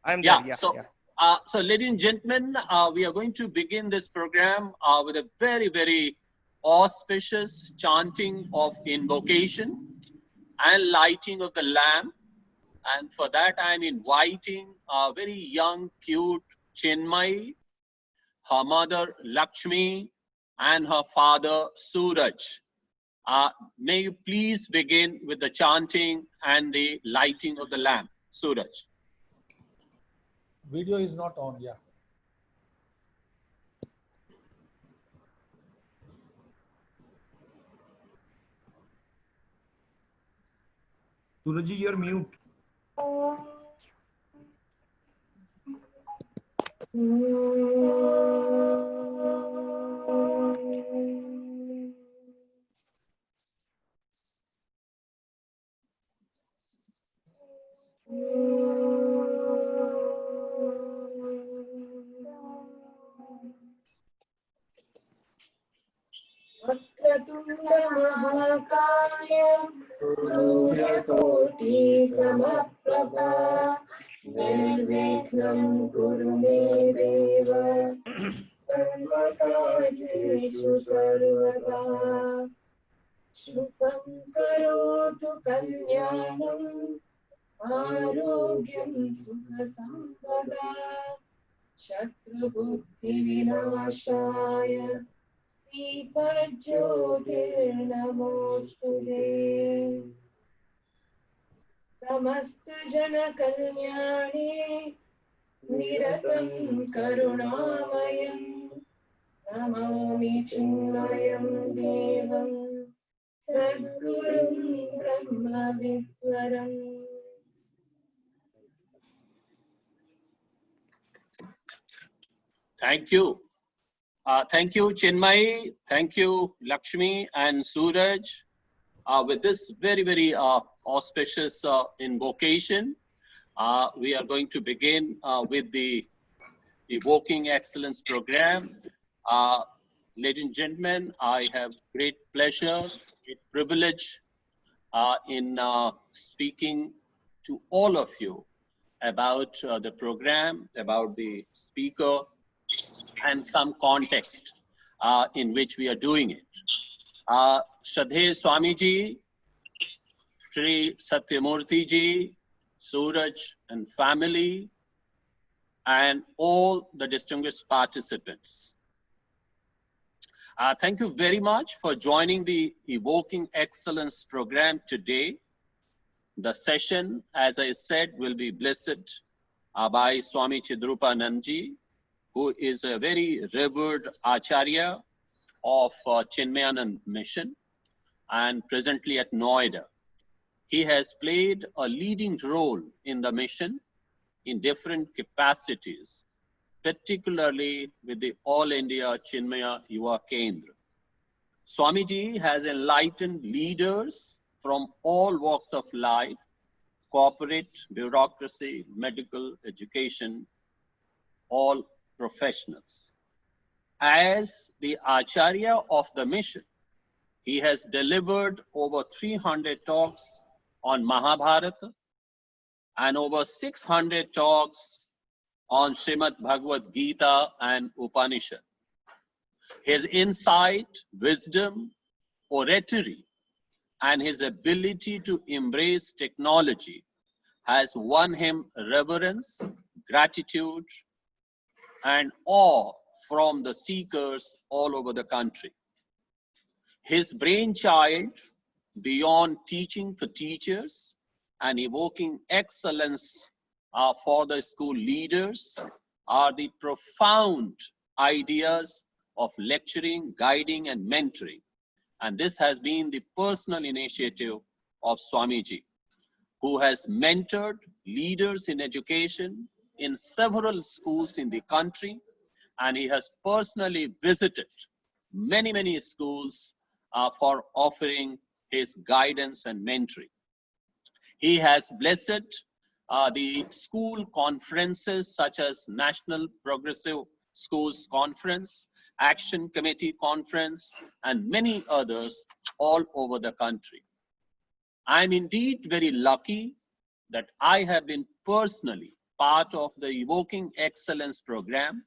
I'm there. Yeah. Yeah, So, yeah. so ladies and gentlemen, we are going to begin this program with a very, very auspicious chanting of invocation and lighting of the lamp. And for that, I'm inviting a very young, cute Chinmay, her mother Lakshmi, and her father Suraj. Uh, may you please begin with the chanting and the lighting of the lamp. Suraj. Video is not on, yeah. Surajji, you're mute. वक्रतुण्डमहाकाय सूर्यकोटि समप्रभा निर्विघ्नं कुरु मे देव सर्वकार्येषु सर्वदा शुभं करोतु कल्याणम् आरोग्यं सुखसम्पदा शत्रुबुद्धिविनाशाय दीपज्योतिर्नमोऽस्तुते समस्तजनकल्याणे निरतं करुणामयं नमामि चिन्मयं देवं सद्गुरुं ब्रह्मविद्वरम् Thank you. Thank you, Chinmay. Thank you, Lakshmi and Suraj. With this very, very auspicious invocation, we are going to begin with the Evoking Excellence program. Ladies and gentlemen, I have great pleasure, great privilege in speaking to all of you about the program, about the speaker, and some context in which we are doing it. Shraddhe Swamiji, Sri Satyamurthy Ji, Suraj and family, and all the distinguished participants. Thank you very much for joining the Evoking Excellence program today. The session, as I said, will be blessed by Swami Chidrupanandji, who is a very revered Acharya of Chinmayanand Mission and presently at Noida. He has played a leading role in the mission in different capacities, particularly with the All India Chinmaya Yuva Kendra. Swamiji has enlightened leaders from all walks of life, corporate, bureaucracy, medical, education, all professionals. As the Acharya of the mission, he has delivered over 300 talks on Mahabharata and over 600 talks on Srimad Bhagavad Gita and Upanishad. His insight, wisdom, oratory, and his ability to embrace technology has won him reverence, gratitude, and awe from the seekers all over the country. His brainchild, beyond teaching for teachers and evoking excellence for the school leaders, are the profound ideas of lecturing, guiding, and mentoring. And this has been the personal initiative of Swamiji, who has mentored leaders in education in several schools in the country, and he has personally visited many schools for offering his guidance and mentoring. He has blessed the school conferences such as National Progressive Schools Conference, Action Committee Conference, and many others all over the country. I'm indeed very lucky that I have been personally part of the Evoking Excellence program,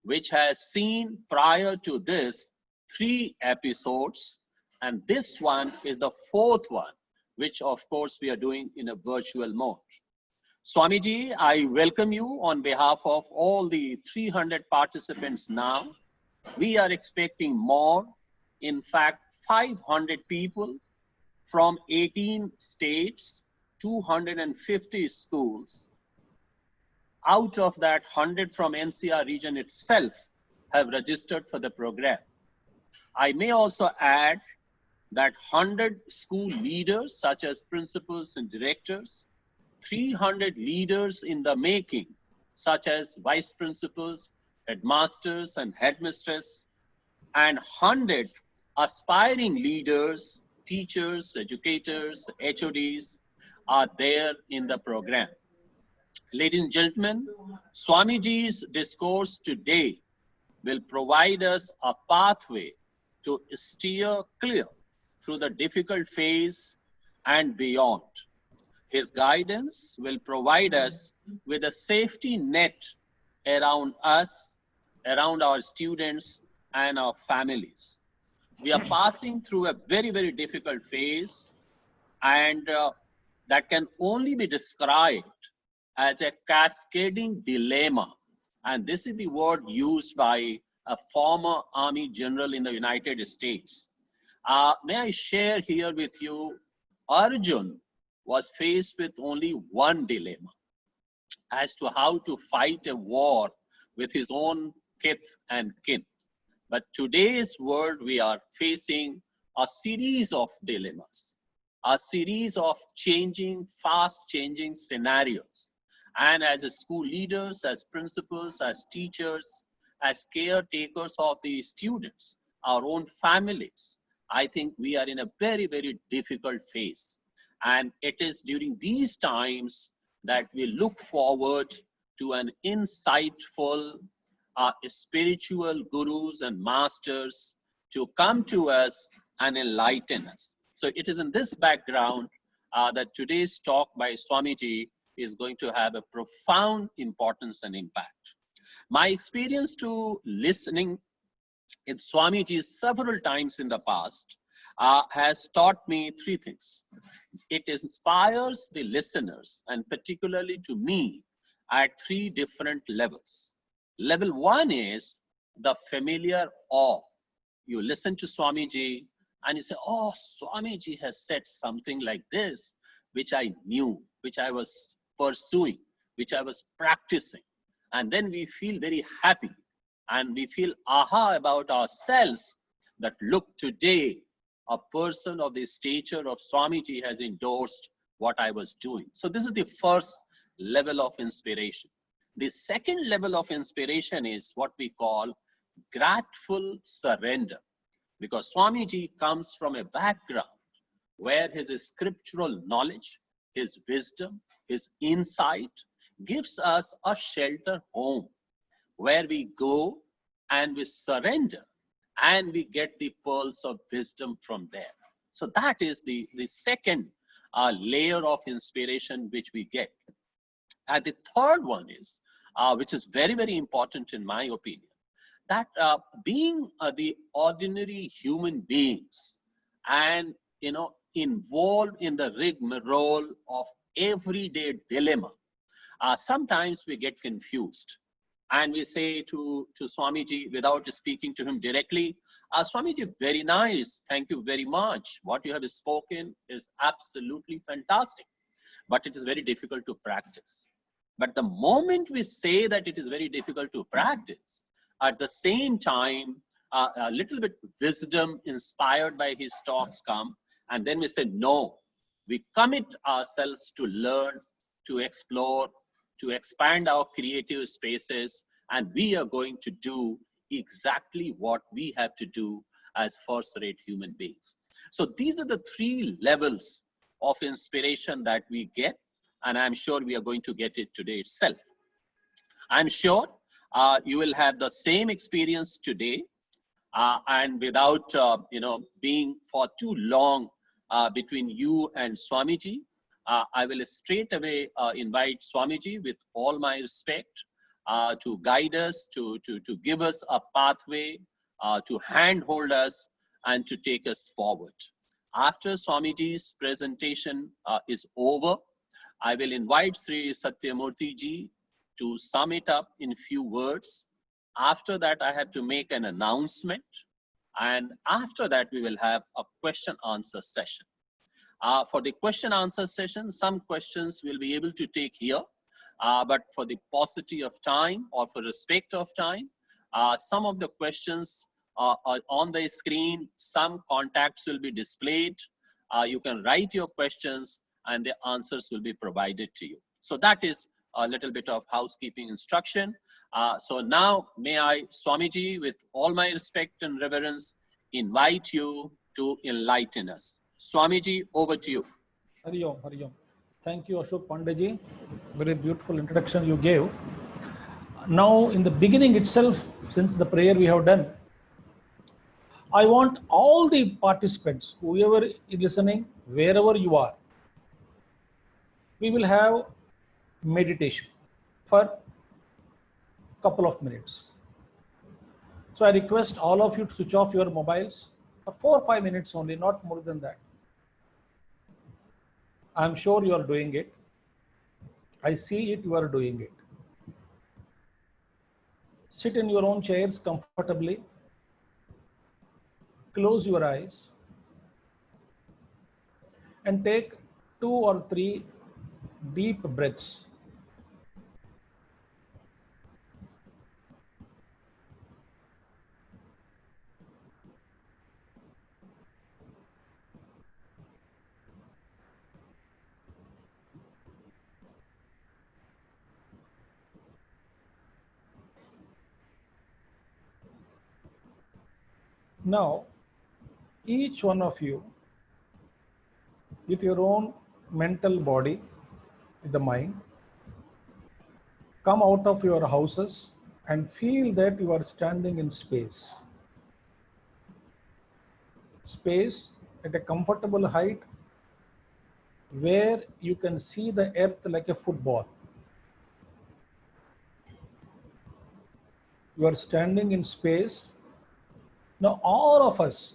which has seen prior to this 3 episodes, and this one is the 4th one, which of course we are doing in a virtual mode. Swamiji, I welcome you on behalf of all the 300 participants now. We are expecting more, in fact, 500 people from 18 states, 250 schools. Out of that, 100 from NCR region itself have registered for the program. I may also add that 100 school leaders, such as principals and directors, 300 leaders in the making, such as vice principals, headmasters and headmistress, and 100 aspiring leaders, teachers, educators, HODs are there in the program. Ladies and gentlemen, Swamiji's discourse today will provide us a pathway to steer clear through the difficult phase and beyond. His guidance will provide us with a safety net around us, around our students and our families. We are passing through a very, very difficult phase, and that can only be described as a cascading dilemma. And this is the word used by a former army general in the United States. May I share here with you, Arjun was faced with only one dilemma as to how to fight a war with his own kith and kin. But today's world, we are facing a series of dilemmas, a series of changing, fast changing scenarios. And as school leaders, as principals, as teachers, as caretakers of the students, our own families, I think we are in a very, very difficult phase. And it is during these times that we look forward to an insightful spiritual gurus and masters to come to us and enlighten us. So it is in this background that today's talk by Swamiji is going to have a profound importance and impact. My experience to listening in Swamiji several times in the past has taught me 3 things. It inspires the listeners, and particularly to me, at 3 different levels. Level 1 is the familiar awe. You listen to Swamiji and you say, oh, Swamiji has said something like this, which I knew, which I was pursuing, which I was practicing. And then we feel very happy and we feel aha about ourselves that look, today, a person of the stature of Swamiji has endorsed what I was doing. So this is the first level of inspiration. The second level of inspiration is what we call grateful surrender, because Swamiji comes from a background where his scriptural knowledge, his wisdom, his insight gives us a shelter home where we go and we surrender and we get the pearls of wisdom from there. So that is the second layer of inspiration which we get. And the third one is, which is very, very important in my opinion, that being the ordinary human beings and, involved in the rigmarole of everyday dilemma, sometimes we get confused. And we say to Swamiji, without speaking to him directly, Swamiji, very nice, thank you very much. What you have spoken is absolutely fantastic, but it is very difficult to practice. But the moment we say that it is very difficult to practice, at the same time, a little bit wisdom inspired by his talks come, and then we say, no, we commit ourselves to learn, to explore, to expand our creative spaces, and we are going to do exactly what we have to do as first-rate human beings. So these are the 3 levels of inspiration that we get, and I'm sure we are going to get it today itself. I'm sure you will have the same experience today, and without being for too long between you and Swamiji, I will straight away invite Swamiji with all my respect to guide us, to give us a pathway, to handhold us and to take us forward. After Swamiji's presentation is over, I will invite Sri Satyamurthy ji to sum it up in few words. After that, I have to make an announcement. And after that, we will have a question answer session. For the question answer session, some questions we'll be able to take here, but for the paucity of time or for respect of time, some of the questions are on the screen, some contacts will be displayed. You can write your questions and the answers will be provided to you. So that is a little bit of housekeeping instruction. So now may I, Swamiji, with all my respect and reverence, invite you to enlighten us. Swamiji, over to you. Hari Om, Hari Om. Thank you, Ashok Pandey. Very beautiful introduction you gave. Now, in the beginning itself, since the prayer we have done, I want all the participants, whoever is listening, wherever you are, we will have meditation for a couple of minutes. So I request all of you to switch off your mobiles for 4 or 5 minutes only, not more than that. I'm sure you are doing it. I see it, you are doing it. Sit in your own chairs comfortably. Close your eyes and take 2 or 3 deep breaths. Now, each one of you, with your own mental body, with the mind, come out of your houses and feel that you are standing in space. Space at a comfortable height where you can see the earth like a football. You are standing in space. Now all of us,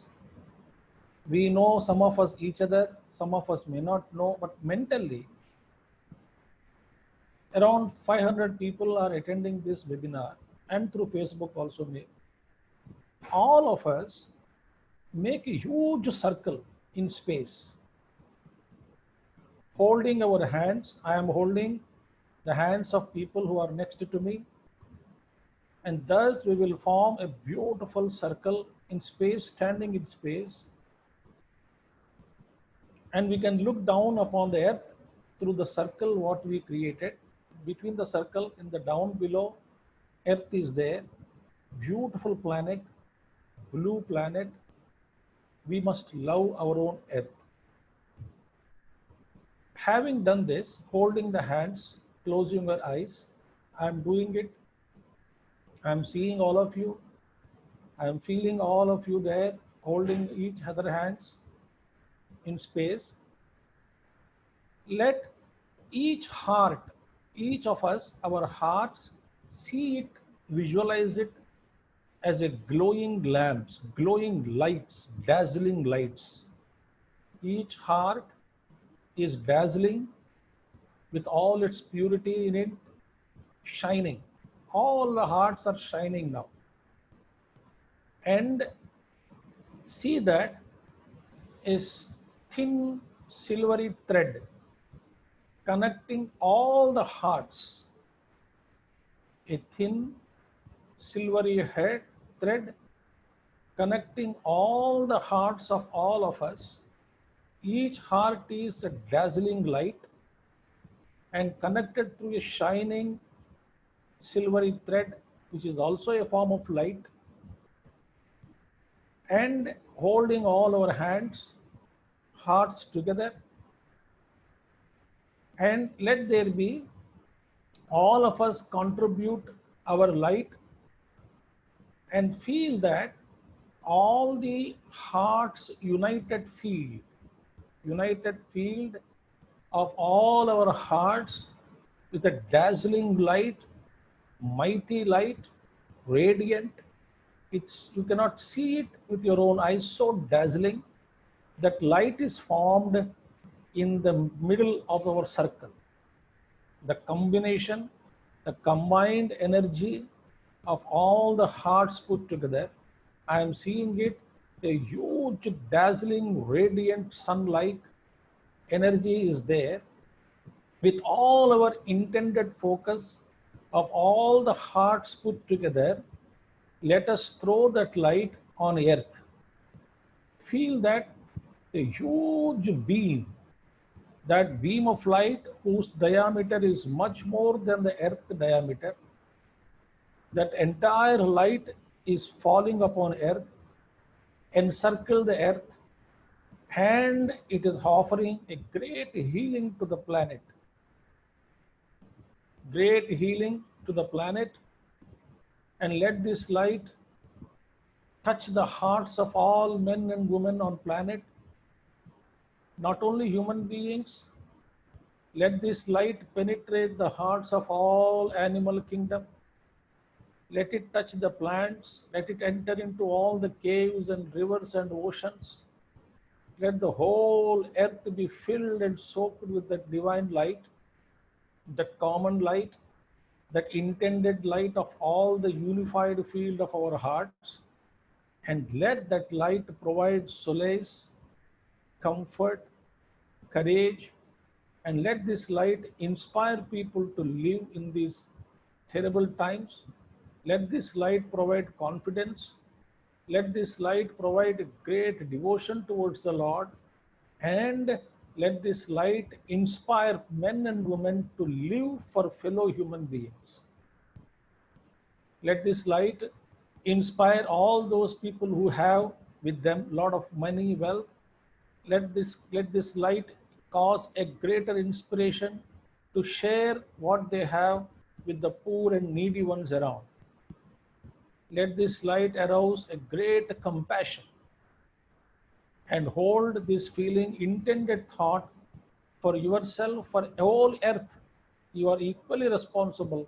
we know some of us each other, some of us may not know, but mentally, around 500 people are attending this webinar and through Facebook also. All of us make a huge circle in space. Holding our hands, I am holding the hands of people who are next to me, and thus we will form a beautiful circle in space, standing in space, and we can look down upon the earth through the circle what we created. Between the circle in the down below, earth is there, beautiful planet, blue planet. We must love our own earth. Having done this, holding the hands, closing your eyes, I am doing it. I am seeing all of you. I am feeling all of you there, holding each other hands in space. Let each heart, each of us, our hearts, see it, visualize it as a glowing lamps, glowing lights, dazzling lights. Each heart is dazzling with all its purity in it, shining. All the hearts are shining now. And see that is thin silvery thread connecting all the hearts. A thin silvery thread connecting all the hearts of all of us. Each heart is a dazzling light and connected through a shining silvery thread, which is also a form of light, and holding all our hands, hearts together, and let there be all of us contribute our light and feel that all the hearts united field of all our hearts with a dazzling light, mighty light, radiant. It's, you cannot see it with your own eyes, so dazzling. That light is formed in the middle of our circle. The combination, the combined energy of all the hearts put together, I am seeing it, a huge, dazzling, radiant sun-like energy is there. With all our intended focus of all the hearts put together, let us throw that light on earth. Feel that a huge beam, that beam of light whose diameter is much more than the earth diameter, that entire light is falling upon earth, encircle the earth, and it is offering a great healing to the planet. Great healing to the planet. And let this light touch the hearts of all men and women on planet, not only human beings. Let this light penetrate the hearts of all animal kingdom. Let it touch the plants. Let it enter into all the caves and rivers and oceans. Let the whole earth be filled and soaked with that divine light, that common light, that intended light of all the unified field of our hearts. And let that light provide solace, comfort, courage, and let this light inspire people to live in these terrible times. Let this light provide confidence. Let this light provide great devotion towards the Lord. And let this light inspire men and women to live for fellow human beings. Let this light inspire all those people who have with them a lot of money, wealth. Let this light cause a greater inspiration to share what they have with the poor and needy ones around. Let this light arouse a great compassion and hold this feeling, intended thought for yourself, for all earth. You are equally responsible.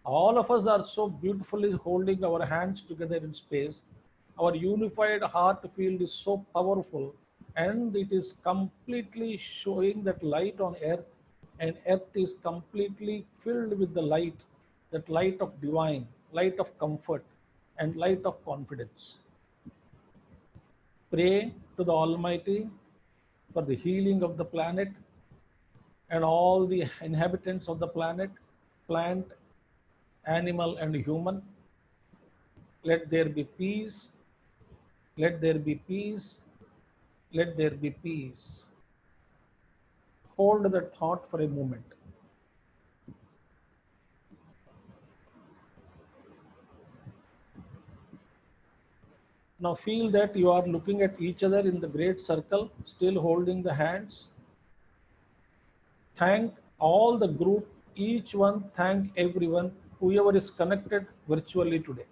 All of us are so beautifully holding our hands together in space. Our unified heart field is so powerful, and it is completely showing that light on earth, and earth is completely filled with the light, that light of divine, light of comfort, and light of confidence. Pray to the Almighty for the healing of the planet and all the inhabitants of the planet, plant, animal, and human. Let there be peace. Let there be peace. Let there be peace. Hold that thought for a moment. Now feel that you are looking at each other in the great circle, still holding the hands. Thank all the group, each one, thank everyone, whoever is connected virtually today.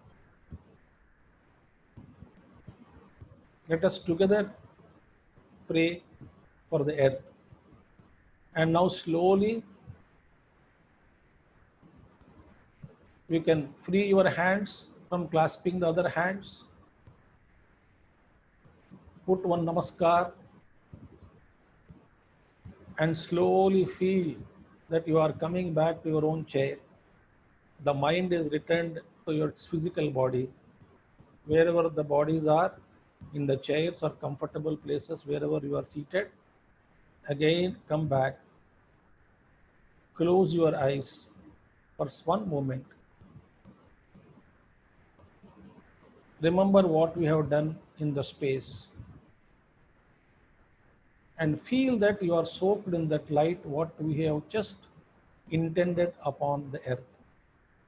Let us together pray for the earth. And now slowly you can free your hands from clasping the other hands. Put one namaskar and slowly feel that you are coming back to your own chair. The mind is returned to your physical body. Wherever the bodies are, in the chairs or comfortable places, wherever you are seated, again come back. Close your eyes for one moment. Remember what we have done in the space. And feel that you are soaked in that light, what we have just intended upon the earth.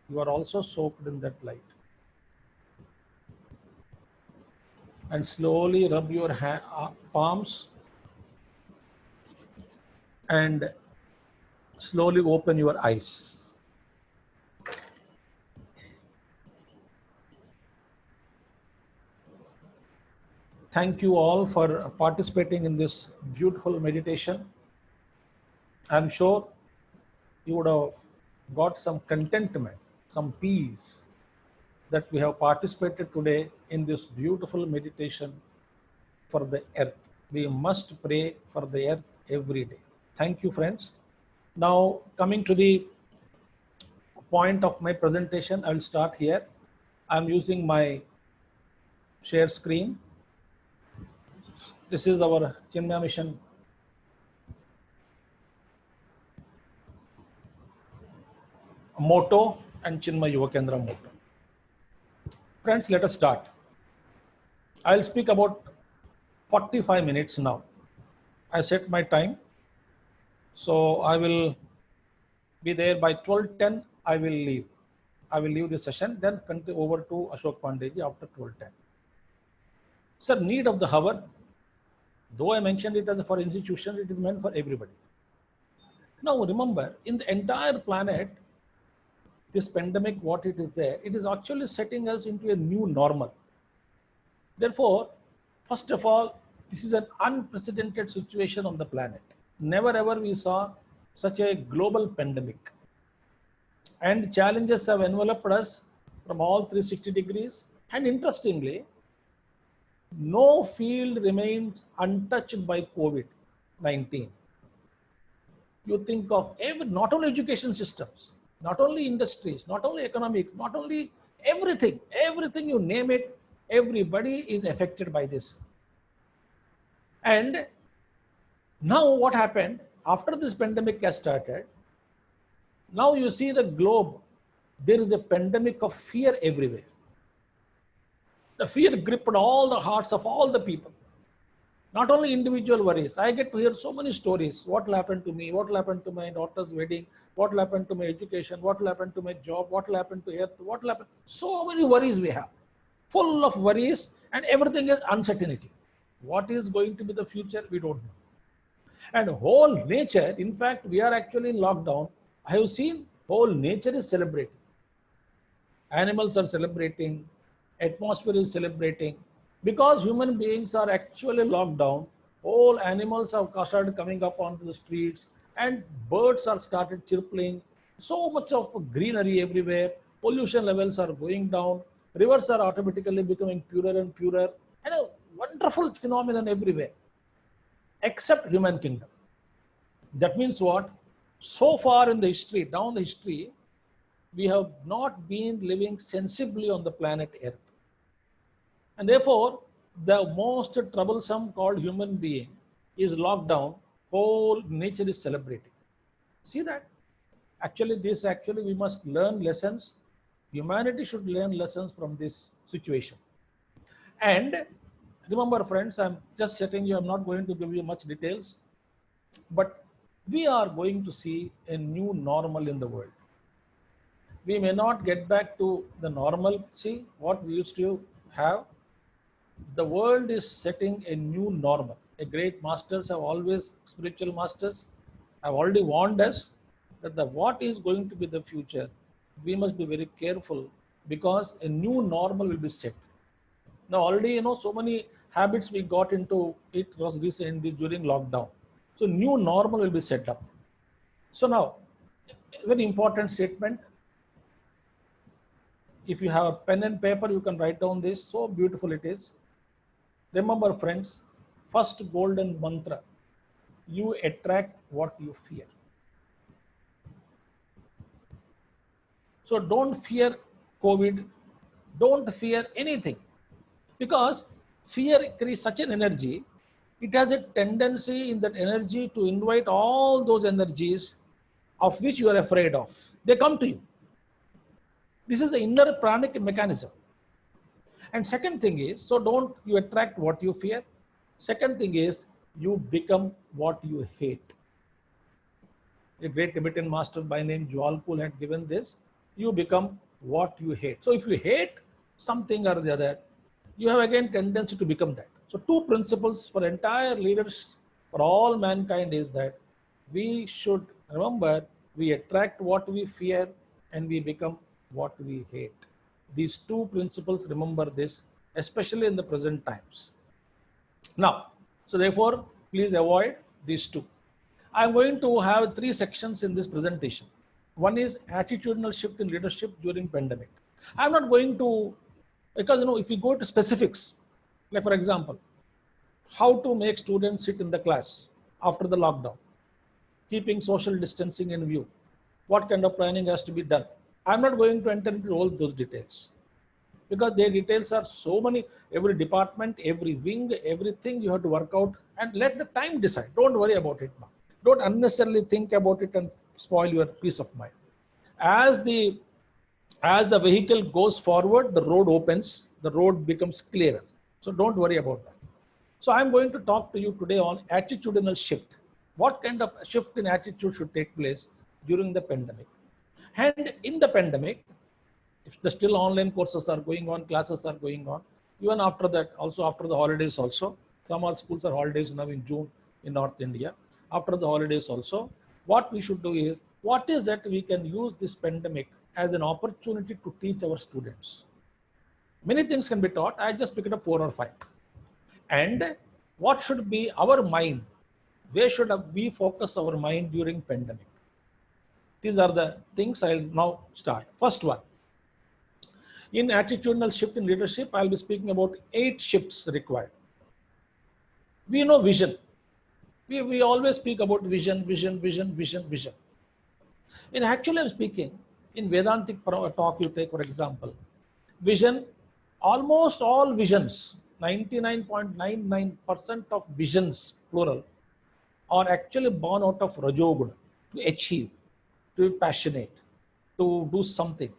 You are also soaked in that light. And slowly rub your palms and slowly open your eyes. Thank you all for participating in this beautiful meditation. I'm sure you would have got some contentment, some peace that we have participated today in this beautiful meditation for the earth. We must pray for the earth every day. Thank you, friends. Now, coming to the point of my presentation, I will start here. I'm using my share screen. This is our Chinmaya Mission motto and Chinmaya Yuva Kendra motto. Friends, let us start. I'll speak about 45 minutes now. I set my time. So I will be there by 12:10. I will leave. I will leave the session, then continue over to Ashok Pandey ji after 12:10. Sir, need of the hour. Though I mentioned it as for institution, it is meant for everybody. Now remember, in the entire planet, this pandemic, what it is there, it is actually setting us into a new normal. Therefore, first of all, this is an unprecedented situation on the planet. Never ever we saw such a global pandemic. And challenges have enveloped us from all 360 degrees. And interestingly, no field remains untouched by COVID-19. You think of not only education systems, not only industries, not only economics, not only everything you name it, everybody is affected by this. And now what happened after this pandemic has started, now you see the globe, there is a pandemic of fear everywhere. The fear gripped all the hearts of all the people. Not only individual worries. I get to hear so many stories. What will happen to me? What will happen to my daughter's wedding? What will happen to my education? What will happen to my job? What will happen to health? What will happen? So many worries we have. Full of worries, and everything is uncertainty. What is going to be the future? We don't know. And whole nature, in fact, we are actually in lockdown. I have seen whole nature is celebrating. Animals are celebrating, atmosphere is celebrating. Because human beings are actually locked down, all animals have started coming up onto the streets, and birds are started chirping. So much of greenery everywhere. Pollution levels are going down. Rivers are automatically becoming purer and purer. And a wonderful phenomenon everywhere, except human kingdom. That means what? So far in the history, down the history, we have not been living sensibly on the planet Earth. And therefore, the most troublesome called human being is locked down. Whole nature is celebrating. See that? Actually, we must learn lessons. Humanity should learn lessons from this situation. And remember, friends, I'm just setting you, I'm not going to give you much details, but we are going to see a new normal in the world. We may not get back to the normalcy, what we used to have. The world is setting a new normal. A great masters have always, spiritual masters have already warned us that what is going to be the future, we must be very careful, because a new normal will be set. Now already, so many habits we got into, it was recently during lockdown. So new normal will be set up. So now, a very important statement. If you have a pen and paper, you can write down this. So beautiful it is. Remember, friends, first golden mantra: you attract what you fear. So don't fear COVID, don't fear anything, because fear creates such an energy. It has a tendency in that energy to invite all those energies of which you are afraid of. They come to you. This is the inner pranic mechanism. And second thing is, so don't you attract what you fear. Second thing is, you become what you hate. A great Tibetan master by name Jwalpul had given this: you become what you hate. So if you hate something or the other, you have again tendency to become that. So two principles for entire leaders, for all mankind, is that we should remember, we attract what we fear and we become what we hate. These two principles, remember this, especially in the present times. Now, so therefore, please avoid these two. I'm going to have 3 sections in this presentation. One is attitudinal shift in leadership during pandemic. I'm not going to, because if we go to specifics, like for example, how to make students sit in the class after the lockdown, keeping social distancing in view, what kind of planning has to be done. I'm not going to enter into all those details because their details are so many, every department, every wing, everything you have to work out and let the time decide. Don't worry about it now. Don't unnecessarily think about it and spoil your peace of mind. As the vehicle goes forward, the road opens, the road becomes clearer. So don't worry about that. So I'm going to talk to you today on attitudinal shift. What kind of shift in attitude should take place during the pandemic? And in the pandemic, if the still online courses are going on, classes are going on, even after that, also after the holidays also, some of the schools are holidays now in June in North India. After the holidays also, what we should do is, what is that we can use this pandemic as an opportunity to teach our students? Many things can be taught. I just picked up 4 or 5. And what should be our mind? Where should we focus our mind during pandemic? These are the things I'll now start. First one, in attitudinal shift in leadership, I'll be speaking about 8 shifts required. We know vision. We always speak about vision. In actually I'm speaking, in Vedantic talk you take for example, vision, almost all visions, 99.99% of visions, plural, are actually born out of Rajoguna, to achieve, to be passionate, to do something,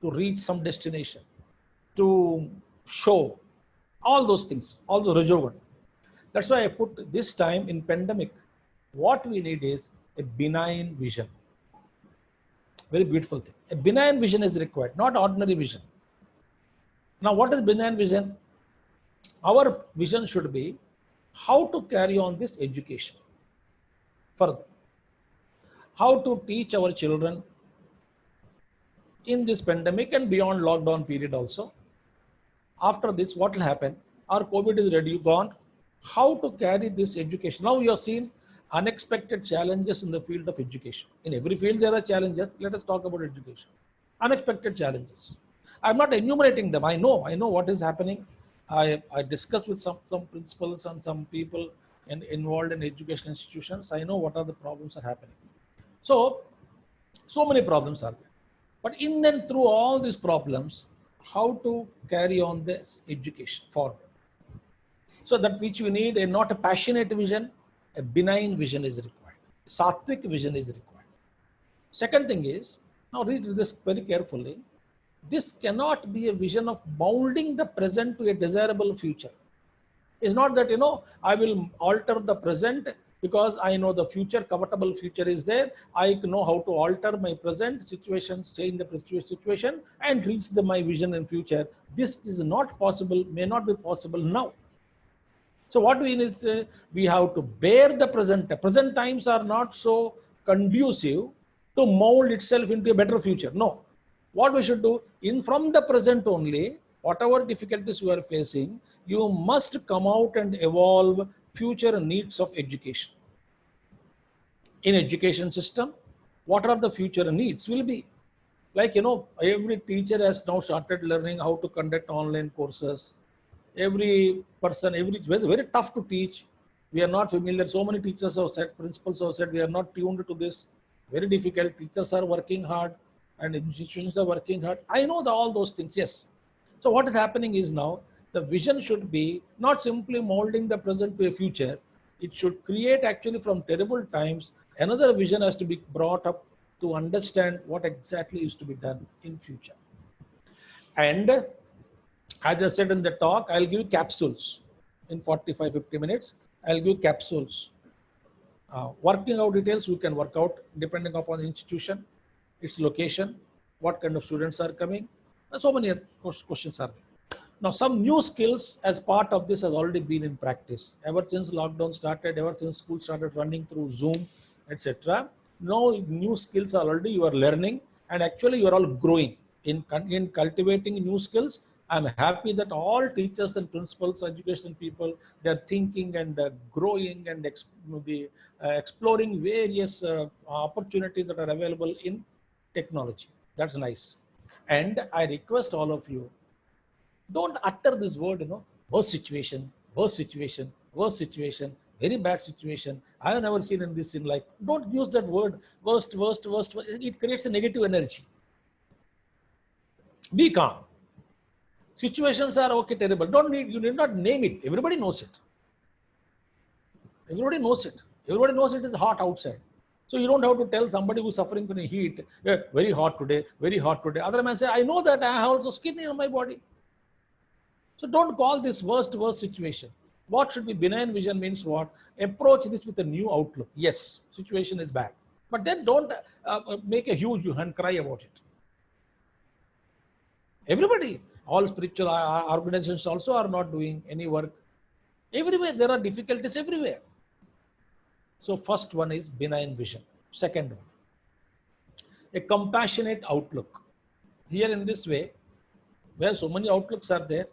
to reach some destination, to show, all those things, all the Rajoguna. That's why I put this time in pandemic, what we need is a benign vision. Very beautiful thing. A benign vision is required, not ordinary vision. Now, what is benign vision? Our vision should be how to carry on this education further. How to teach our children in this pandemic and beyond lockdown period also. After this, what will happen? Our COVID is ready, gone. How to carry this education? Now you have seen unexpected challenges in the field of education. In every field there are challenges. Let us talk about education. Unexpected challenges. I'm not enumerating them. I know what is happening. I discussed with some principals and some people involved in education institutions. I know what are the problems are happening. So many problems are there. But in and through all these problems, how to carry on this education forward? So that which you need, not a passionate vision, a benign vision is required. Sattvic vision is required. Second thing is, now read this very carefully. This cannot be a vision of molding the present to a desirable future. It's not that, I will alter the present because I know the future, comfortable future is there. I know how to alter my present situations, change the situation and reach my vision in future. This is not possible, may not be possible now. So what we need is we have to bear the present. The present times are not so conducive to mold itself into a better future. No. What we should do, from the present only, whatever difficulties you are facing, you must come out and evolve future needs of education. In education system, what are the future needs will be? Like, every teacher has now started learning how to conduct online courses. Every person, it's very tough to teach. We are not familiar. So many teachers have said, principals have said, we are not tuned to this. Very difficult. Teachers are working hard and institutions are working hard. I know all those things, yes. So what is happening is now, the vision should be not simply molding the present to a future. It should create actually from terrible times, another vision has to be brought up to understand what exactly is to be done in future. And as I said in the talk, I'll give capsules in 45-50 minutes. I'll give capsules. Working out details, you can work out depending upon the institution, its location, what kind of students are coming. And so many questions are there. Now, some new skills as part of this has already been in practice. Ever since lockdown started, ever since school started running through Zoom, etc. Now, new skills are already you are learning and actually you are all growing in cultivating new skills. I'm happy that all teachers and principals, education people, they're thinking and growing and exploring various opportunities that are available in technology. That's nice. And I request all of you, don't utter this word, worst situation, worst situation, worst situation, very bad situation. I have never seen in this in life. Don't use that word, worst, worst, worst. It creates a negative energy. Be calm. Situations are okay, terrible. You need not name it. Everybody knows it. Everybody knows it. Everybody knows it is hot outside. So you don't have to tell somebody who's suffering from the heat, "Yeah, very hot today, very hot today." Other man say, I know that I have also skin in my body. So don't call this worst situation. What should be benign vision means what? Approach this with a new outlook. Yes, situation is bad. But then don't make a huge and cry about it. Everybody, all spiritual organizations also are not doing any work. Everywhere, there are difficulties everywhere. So first one is benign vision. Second one, a compassionate outlook. Here in this way, where so many outlooks are there,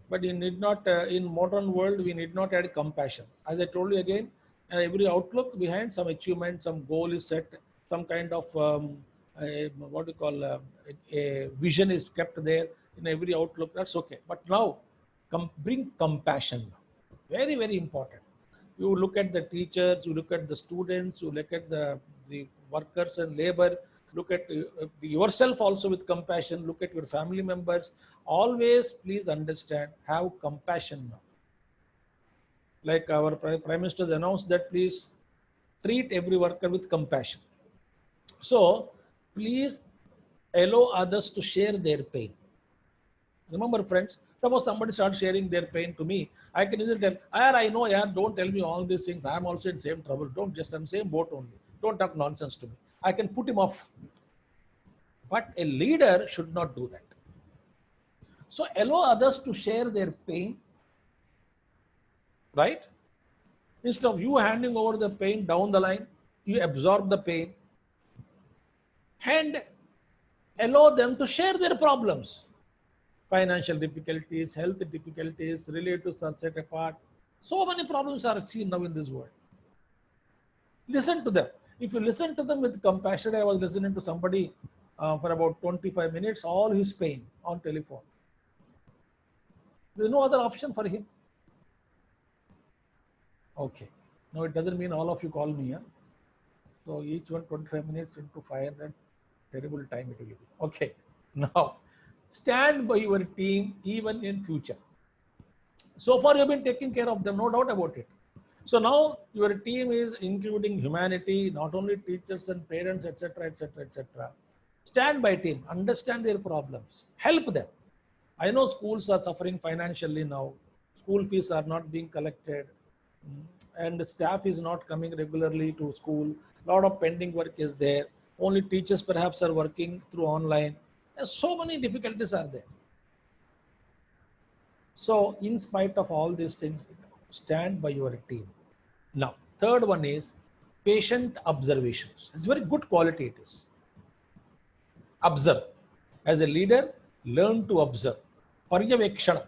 but you need not, in modern world, we need not add compassion. As I told you again, every outlook behind some achievement, some goal is set, some kind of, what you call, a vision is kept there in every outlook, that's okay. But now, bring compassion. Very, very important. You look at the teachers, you look at the students, you look at the workers and labor, look at yourself also with compassion, look at your family members. Always please understand, have compassion now. Like our Prime Minister has announced that please treat every worker with compassion. So please allow others to share their pain. Remember friends, suppose somebody starts sharing their pain to me, I can easily tell, I know, don't tell me all these things. I'm also in same trouble. Don't just, I'm same boat only. Don't talk nonsense to me. I can put him off. But a leader should not do that. So allow others to share their pain, right? Instead of you handing over the pain down the line, you absorb the pain and allow them to share their problems. Financial difficulties, health difficulties, relatives are set apart. So many problems are seen now in this world. Listen to them. If you listen to them with compassion, I was listening to somebody for about 25 minutes, all his pain on telephone. There's no other option for him. Okay. Now it doesn't mean all of you call me. Huh? So each one 25 minutes into 500, terrible time it will be. Okay. Now, stand by your team even in future. So far you've been taking care of them, no doubt about it. So now your team is including humanity, not only teachers and parents, etc., etc., etc. Stand by team, understand their problems, help them. I know schools are suffering financially now. School fees are not being collected, and the staff is not coming regularly to school. A lot of pending work is there. Only teachers perhaps are working through online. And so many difficulties are there. So in spite of all these things, stand by your team. Now, third one is patient observations. It's very good quality it is. Observe. As a leader, learn to observe. Paryavekshana.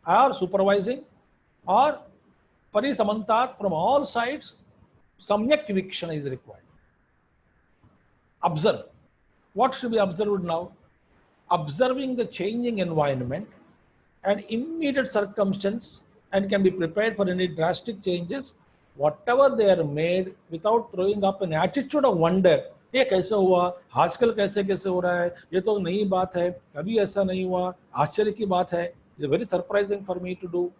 Or supervising or parisamantat from all sides, samyak vikshana is required. Observe. What should be observed now? Observing the changing environment and immediate circumstance and can be prepared for any drastic changes, whatever they are made without throwing up an attitude of wonder. ये कैसे हुआ, आजकल कैसे कैसे हो रहा है, ये तो नई बात है, कभी ऐसा नहीं हुआ, आश्चर्य की बात है. It's very surprising for me to do.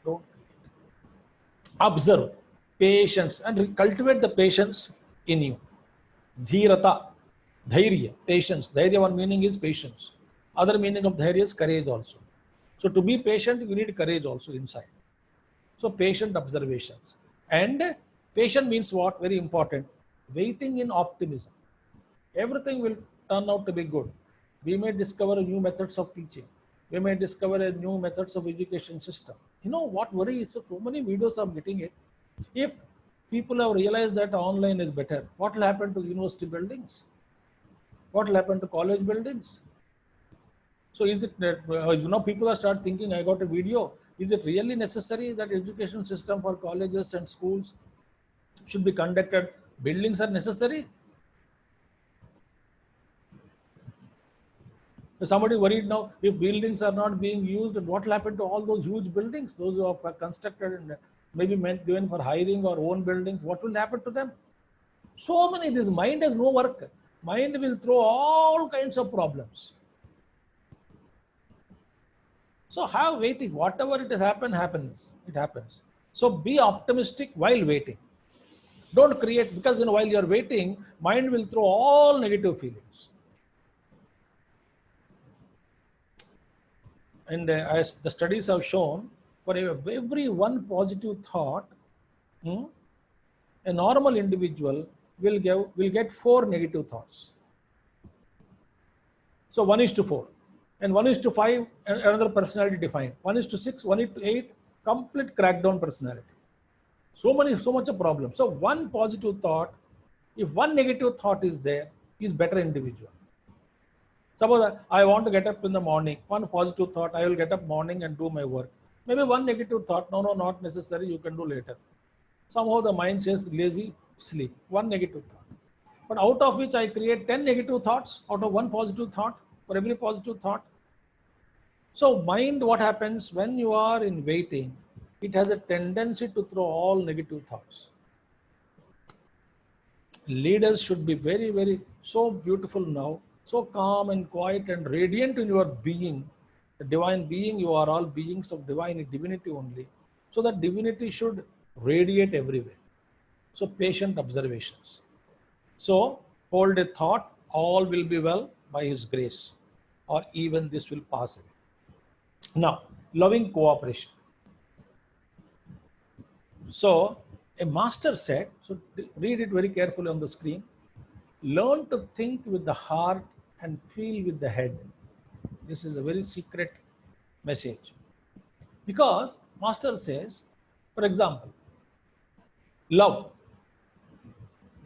Don't observe, patience, and cultivate the patience in you. Dhirata, dhairya, patience. Dhairya, one meaning is patience. Other meaning of dhairya is courage also. So to be patient, you need courage also inside. So patient observations. And patient means what? Very important. Waiting in optimism. Everything will turn out to be good. We may discover new methods of teaching. We may discover a new methods of education system. You know what worry is? So many videos I'm getting it. If people have realized that online is better, what will happen to university buildings? What will happen to college buildings? So is it that, people are start thinking, I got a video. Is it really necessary that education system for colleges and schools should be conducted? Buildings are necessary. Somebody worried now, if buildings are not being used, what will happen to all those huge buildings? Those who are constructed and maybe meant given for hiring or own buildings, what will happen to them? So many, this mind has no work. Mind will throw all kinds of problems. So have waiting, whatever it has happened, happens. It happens. So be optimistic while waiting. Don't create, because while you're waiting, mind will throw all negative feelings. And as the studies have shown, for every one positive thought, a normal individual will get 4 negative thoughts. So 1:4, and 1:5, another personality defined. 1:6, 1:8, complete crackdown personality. So much a problem. So one positive thought, if one negative thought is there, is better individual. Suppose I want to get up in the morning, one positive thought, I will get up morning and do my work. Maybe one negative thought, no, not necessary, you can do later. Somehow the mind says lazy, sleep, one negative thought. But out of which I create 10 negative thoughts out of one positive thought for every positive thought. So mind, what happens when you are in waiting, it has a tendency to throw all negative thoughts. Leaders should be very, very, so beautiful now, so calm and quiet and radiant in your being, the divine being. You are all beings of divinity only. So that divinity should radiate everywhere. So patient observations. So hold a thought, all will be well by His grace, or even this will pass away. Now, loving cooperation. So a master said, so read it very carefully on the screen, learn to think with the heart and feel with the head. This is a very secret message. Because master says, for example, love.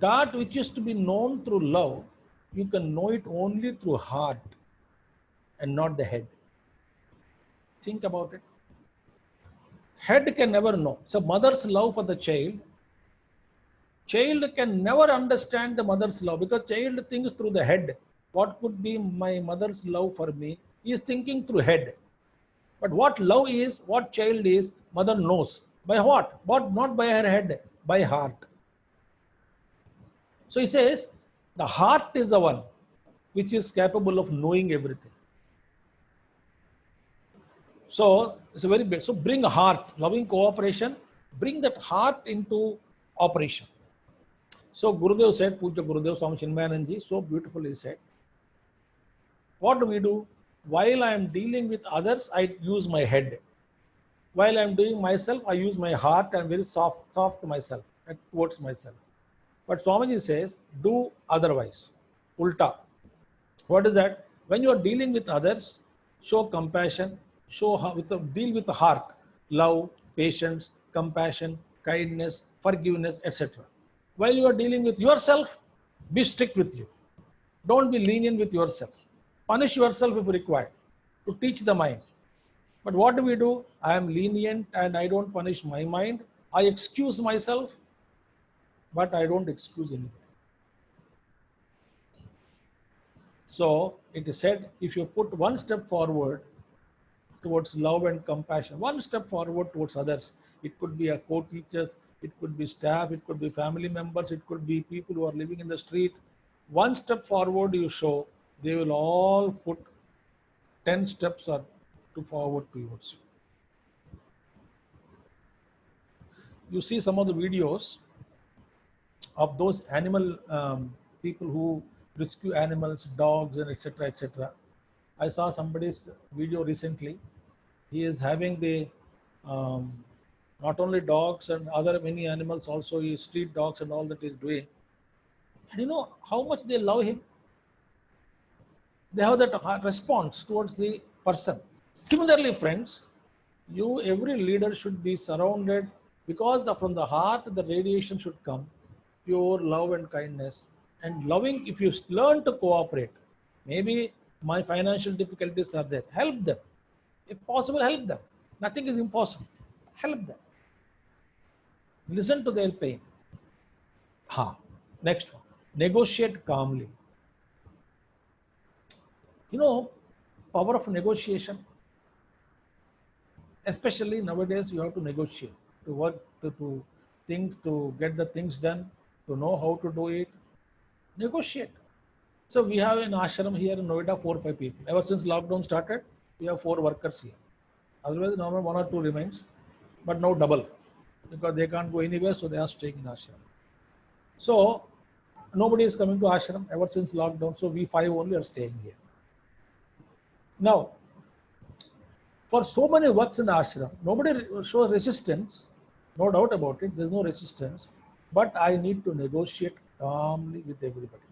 That which is to be known through love, you can know it only through heart and not the head. Think about it. Head can never know. So mother's love for the child can never understand the mother's love, because child thinks through the head. What could be my mother's love for me? He is thinking through head. But what love is, what child is, mother knows. By what? Not by her head, by heart. So he says, the heart is the one which is capable of knowing everything. So it's a very big. So bring a heart, loving cooperation, bring that heart into operation. So Gurudev said, Puja Gurudev Swami Chinmayananji, so beautifully said, what do we do? While I am dealing with others, I use my head. While I am doing myself, I use my heart and very soft to myself and towards myself. But Swamiji says, do otherwise. Ulta. What is that? When you are dealing with others, show compassion, deal with the heart, love, patience, compassion, kindness, forgiveness, etc. While you are dealing with yourself, be strict with you. Don't be lenient with yourself. Punish yourself if required to teach the mind. But what do? I am lenient and I don't punish my mind. I excuse myself, but I don't excuse anybody. So it is said, if you put one step forward towards love and compassion, one step forward towards others, it could be a co-teachers, it could be staff, it could be family members, it could be people who are living in the street. One step forward you show, they will all put 10 steps forward towards you. You see some of the videos of those animal people who rescue animals, dogs, and etc. etc. I saw somebody's video recently. He is having the not only dogs and other many animals, also his street dogs and all that he's doing. And you know how much they love him. They have that response towards the person. Similarly, friends, every leader should be surrounded, because from the heart the radiation should come, pure love and kindness. And loving, if you learn to cooperate, maybe my financial difficulties are there. Help them. If possible, help them. Nothing is impossible. Help them. Listen to their pain. Next one. Negotiate calmly. You know, power of negotiation. Especially nowadays, you have to negotiate to work to things, to get the things done, to know how to do it. Negotiate. So we have an ashram here in Noida, 4 or 5 people. Ever since lockdown started, we have 4 workers here. Otherwise, normal 1 or 2 remains, but now double because they can't go anywhere, so they are staying in ashram. So nobody is coming to ashram ever since lockdown. So we 5 only are staying here. Now, for so many works in the ashram, nobody shows resistance. No doubt about it. There's no resistance. But I need to negotiate calmly with everybody.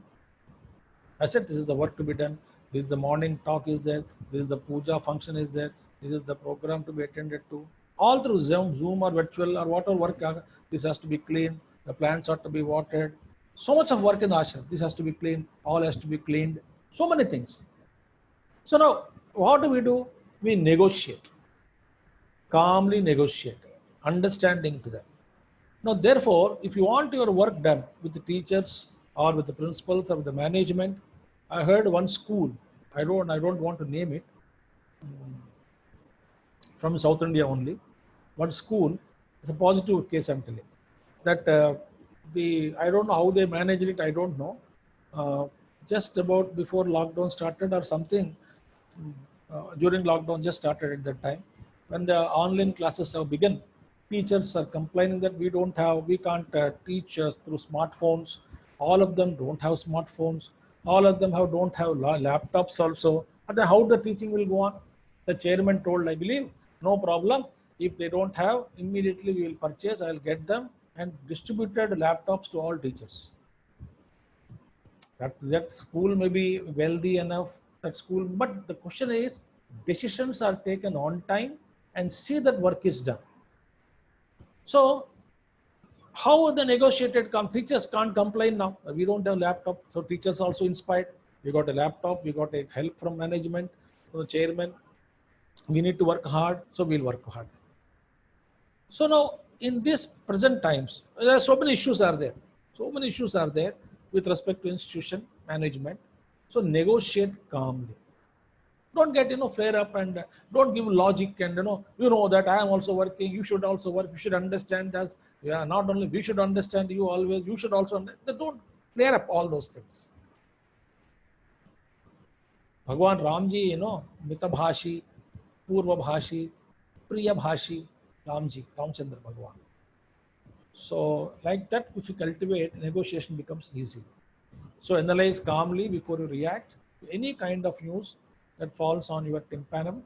I said, this is the work to be done. This is the morning talk is there. This is the puja function is there. This is the program to be attended to. All through Zoom or virtual or whatever work, this has to be cleaned. The plants ought to be watered. So much of work in the ashram. This has to be cleaned. All has to be cleaned. So many things. So now, what do? We negotiate. Calmly negotiate. Understanding to them. Now, therefore, if you want your work done with the teachers or with the principals or with the management, I heard one school, I don't want to name it, from South India only, one school, it's a positive case I'm telling, that I don't know how they managed it, I don't know. Just about before lockdown started or something, during lockdown just started at that time, when the online classes have begun, teachers are complaining that we can't teach through smartphones. All of them don't have smartphones. All of them don't have laptops also. And then how the teaching will go on? The chairman told, I believe, no problem. If they don't have, immediately we will purchase, I'll get them, and distributed laptops to all teachers. That school may be wealthy enough, that school, but the question is, decisions are taken on time and see that work is done. So, how the negotiated teachers can't complain now. We don't have laptop, so teachers also inspired. We got a laptop, we got a help from management, from the chairman. We need to work hard, so we'll work hard. So now, in these present times, there are so many issues are there. So many issues are there with respect to institution management. So negotiate calmly. Don't get flare up and don't give logic and you know that I am also working. You should also work. You should understand us. Yeah, not only we should understand you always. You should also understand. Don't flare up all those things. Bhagwan Ramji, Mitabhashi, Purvabhashi, Priyabhashi, Ramji, Ramchandra Bhagwan. So like that, if you cultivate, negotiation becomes easy. So analyze calmly before you react to any kind of news that falls on your tympanum.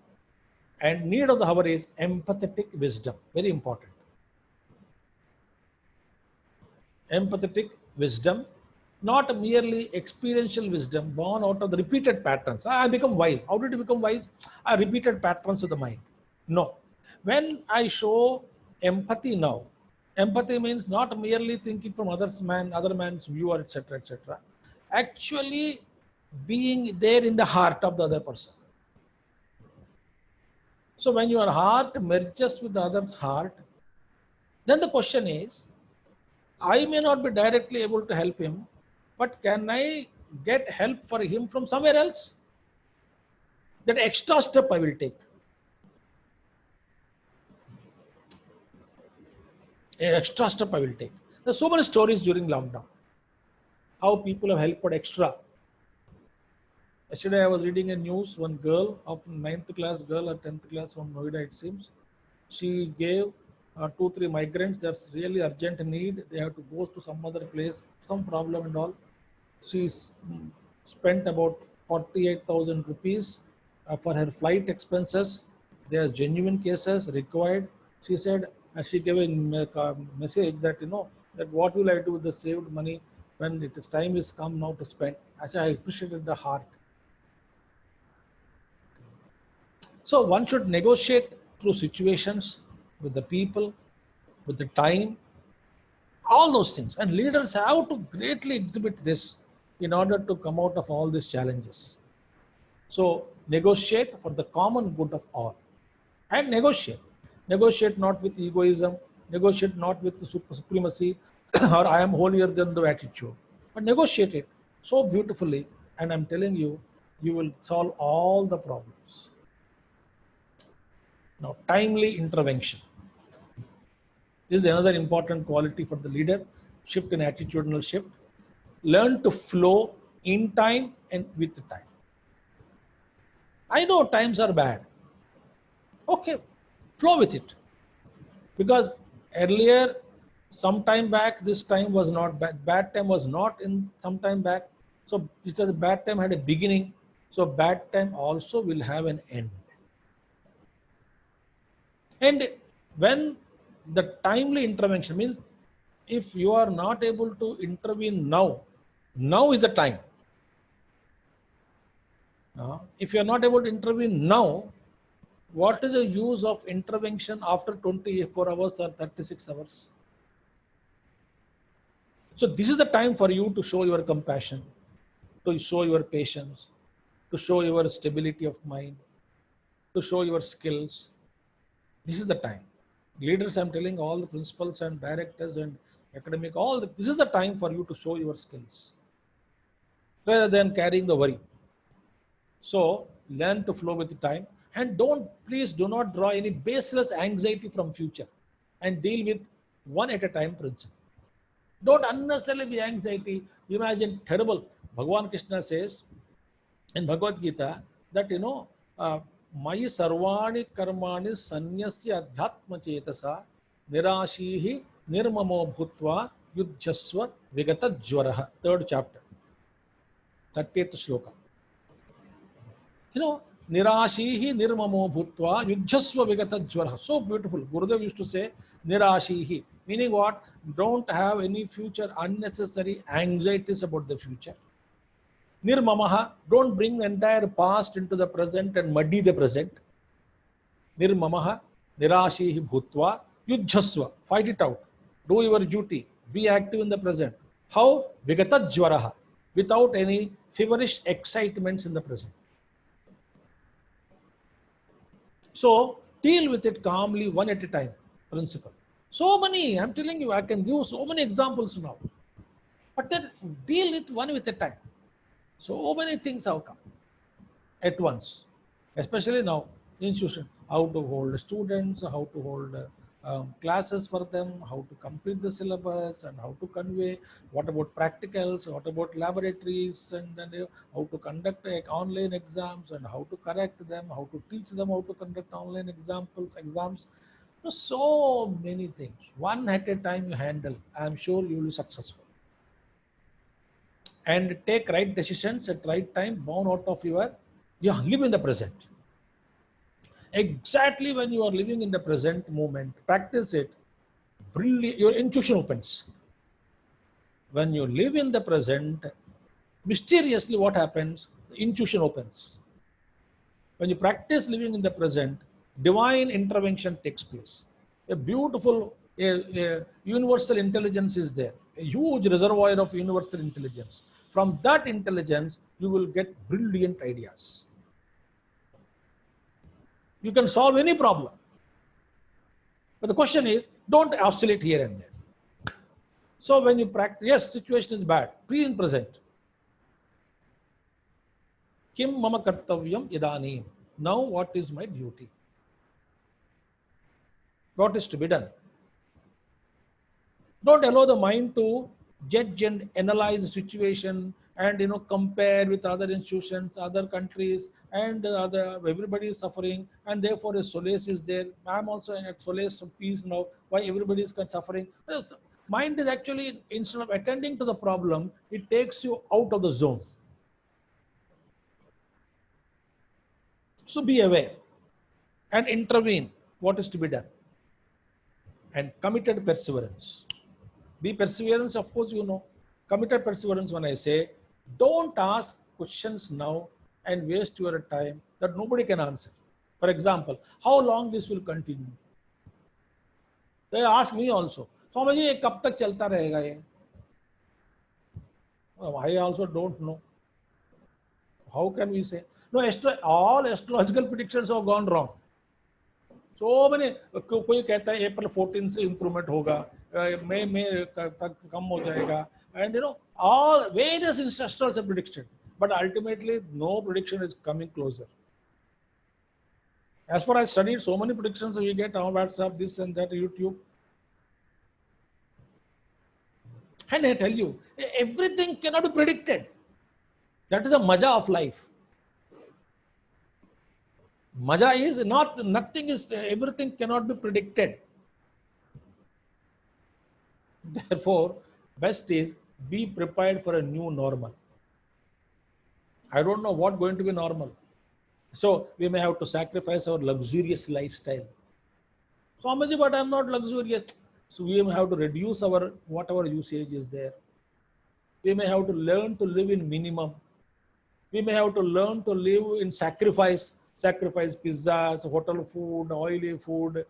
And need of the hour is empathetic wisdom. Very important. Empathetic wisdom, not merely experiential wisdom born out of the repeated patterns. I become wise. How did you become wise? I repeated patterns of the mind. No. When I show empathy now, empathy means not merely thinking from other man's view, or etc., etc. Actually being there in the heart of the other person. So when your heart merges with the other's heart, then the question is, I may not be directly able to help him, but can I get help for him from somewhere else? That extra step I will take. An extra step I will take. There's so many stories during lockdown. How people have helped extra. Yesterday I was reading a news, one girl, of 9th class girl or 10th class from Noida it seems. She gave 2-3 migrants, that's really urgent need. They have to go to some other place, some problem and all. She spent about 48,000 rupees for her flight expenses. There are genuine cases required. She said, she gave a message that, that what will I do with the saved money when it is time is come now to spend. Actually, I appreciated the heart. So one should negotiate through situations with the people, with the time, all those things. And leaders have to greatly exhibit this in order to come out of all these challenges. So negotiate for the common good of all, and negotiate. Negotiate not with egoism, negotiate not with the supremacy or I am holier than the attitude, but negotiate it so beautifully. And I'm telling you, you will solve all the problems. Now, timely intervention. This is another important quality for the leader. Shift in attitudinal shift. Learn to flow in time and with time. I know times are bad. Okay, flow with it. Because earlier, some time back, this time was not bad. Bad time was not in some time back. So this is bad time had a beginning. So bad time also will have an end. And when the timely intervention means if you are not able to intervene now, now is the time. If you are not able to intervene now, what is the use of intervention after 24 hours or 36 hours? So this is the time for you to show your compassion, to show your patience, to show your stability of mind, to show your skills. This is the time. Leaders, I'm telling all the principals and directors and academic, this is the time for you to show your skills rather than carrying the worry. So learn to flow with the time, and please do not draw any baseless anxiety from future and deal with one at a time principle. Don't unnecessarily be anxiety. Imagine terrible. Bhagavan Krishna says in Bhagavad Gita that Mayi sarvani karmani sanyasya adhyatma chetasa nirashihi nirmamo bhutva yudhyasva vigata jwaraha. 3rd chapter, 30th shloka. Nirashihi nirmamo bhutva yudhyasva vigata jwaraha. So beautiful. Gurudev used to say nirashihi, meaning what? Don't have any future unnecessary anxieties about the future. Nirmamaha, don't bring the entire past into the present and muddy the present. Nirmamaha, nirashihi bhutva, yudhyasva, fight it out. Do your duty. Be active in the present. How? Vigata jwaraha, without any feverish excitements in the present. So deal with it calmly, one at a time, principle. So many, I'm telling you, I can give so many examples now. But then deal it one with a time. So many things have come at once, especially now, institution, how to hold students, how to hold classes for them, how to complete the syllabus and how to convey, what about practicals, what about laboratories, and then how to conduct online exams and how to correct them, how to teach them how to conduct online exams. So many things. One at a time you handle. I'm sure you will be successful. And take right decisions at right time, born out of live in the present. Exactly when you are living in the present moment, practice it, brilliant, your intuition opens. When you live in the present, mysteriously what happens? The intuition opens. When you practice living in the present, divine intervention takes place. A beautiful universal intelligence is there, a huge reservoir of universal intelligence. From that intelligence, you will get brilliant ideas. You can solve any problem. But the question is, don't oscillate here and there. So when you practice, yes, situation is bad, pre and present. Kim mama kartavyam idanim. Now what is my duty? What is to be done? Don't allow the mind to judge and analyze the situation and compare with other institutions, other countries, and everybody is suffering, and therefore a solace is there. I'm also at solace of peace now. Why everybody is suffering? Mind is actually, instead of attending to the problem, it takes you out of the zone. So be aware and intervene what is to be done. And committed perseverance. Be perseverance, of course, Committed perseverance, when I say, don't ask questions now and waste your time that nobody can answer. For example, how long this will continue? They ask me also, Swamiji, ye kab tak chalta rahega ye? I also don't know. How can we say? No, all astrological predictions have gone wrong. So many, कोई कहता है April 14 से improvement होगा, मई तक कम हो जाएगा, and you know all various astrologers have predicted, but ultimately no prediction is coming closer. As far as I studied, so many predictions we get on WhatsApp, this and that, YouTube. And I tell you, everything cannot be predicted. That is the maja of life. Maja is not, nothing is, everything cannot be predicted. Therefore, best is be prepared for a new normal. I don't know what going to be normal. So we may have to sacrifice our luxurious lifestyle. Swamiji, but I'm not luxurious. So we may have to reduce our whatever usage is there. We may have to learn to live in minimum. We may have to learn to live in sacrifice pizzas, hotel food, oily food,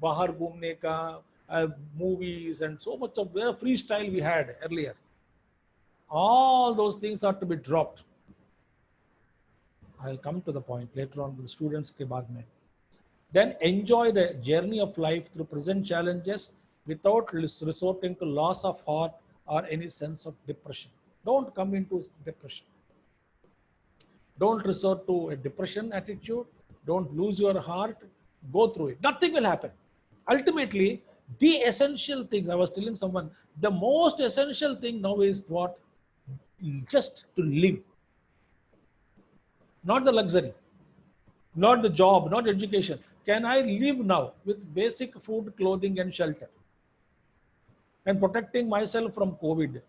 bahar ghumne ka, movies, and so much of the freestyle we had earlier. All those things are to be dropped. I'll come to the point later on with the students ke baad mein. Then enjoy the journey of life through present challenges without resorting to loss of heart or any sense of depression. Don't come into depression. Don't resort to a depression attitude. Don't lose your heart. Go through it. Nothing will happen. Ultimately, the essential things, I was telling someone, the most essential thing now is what? Just to live. Not the luxury, not the job, not education. Can I live now with basic food, clothing, and shelter? And protecting myself from COVID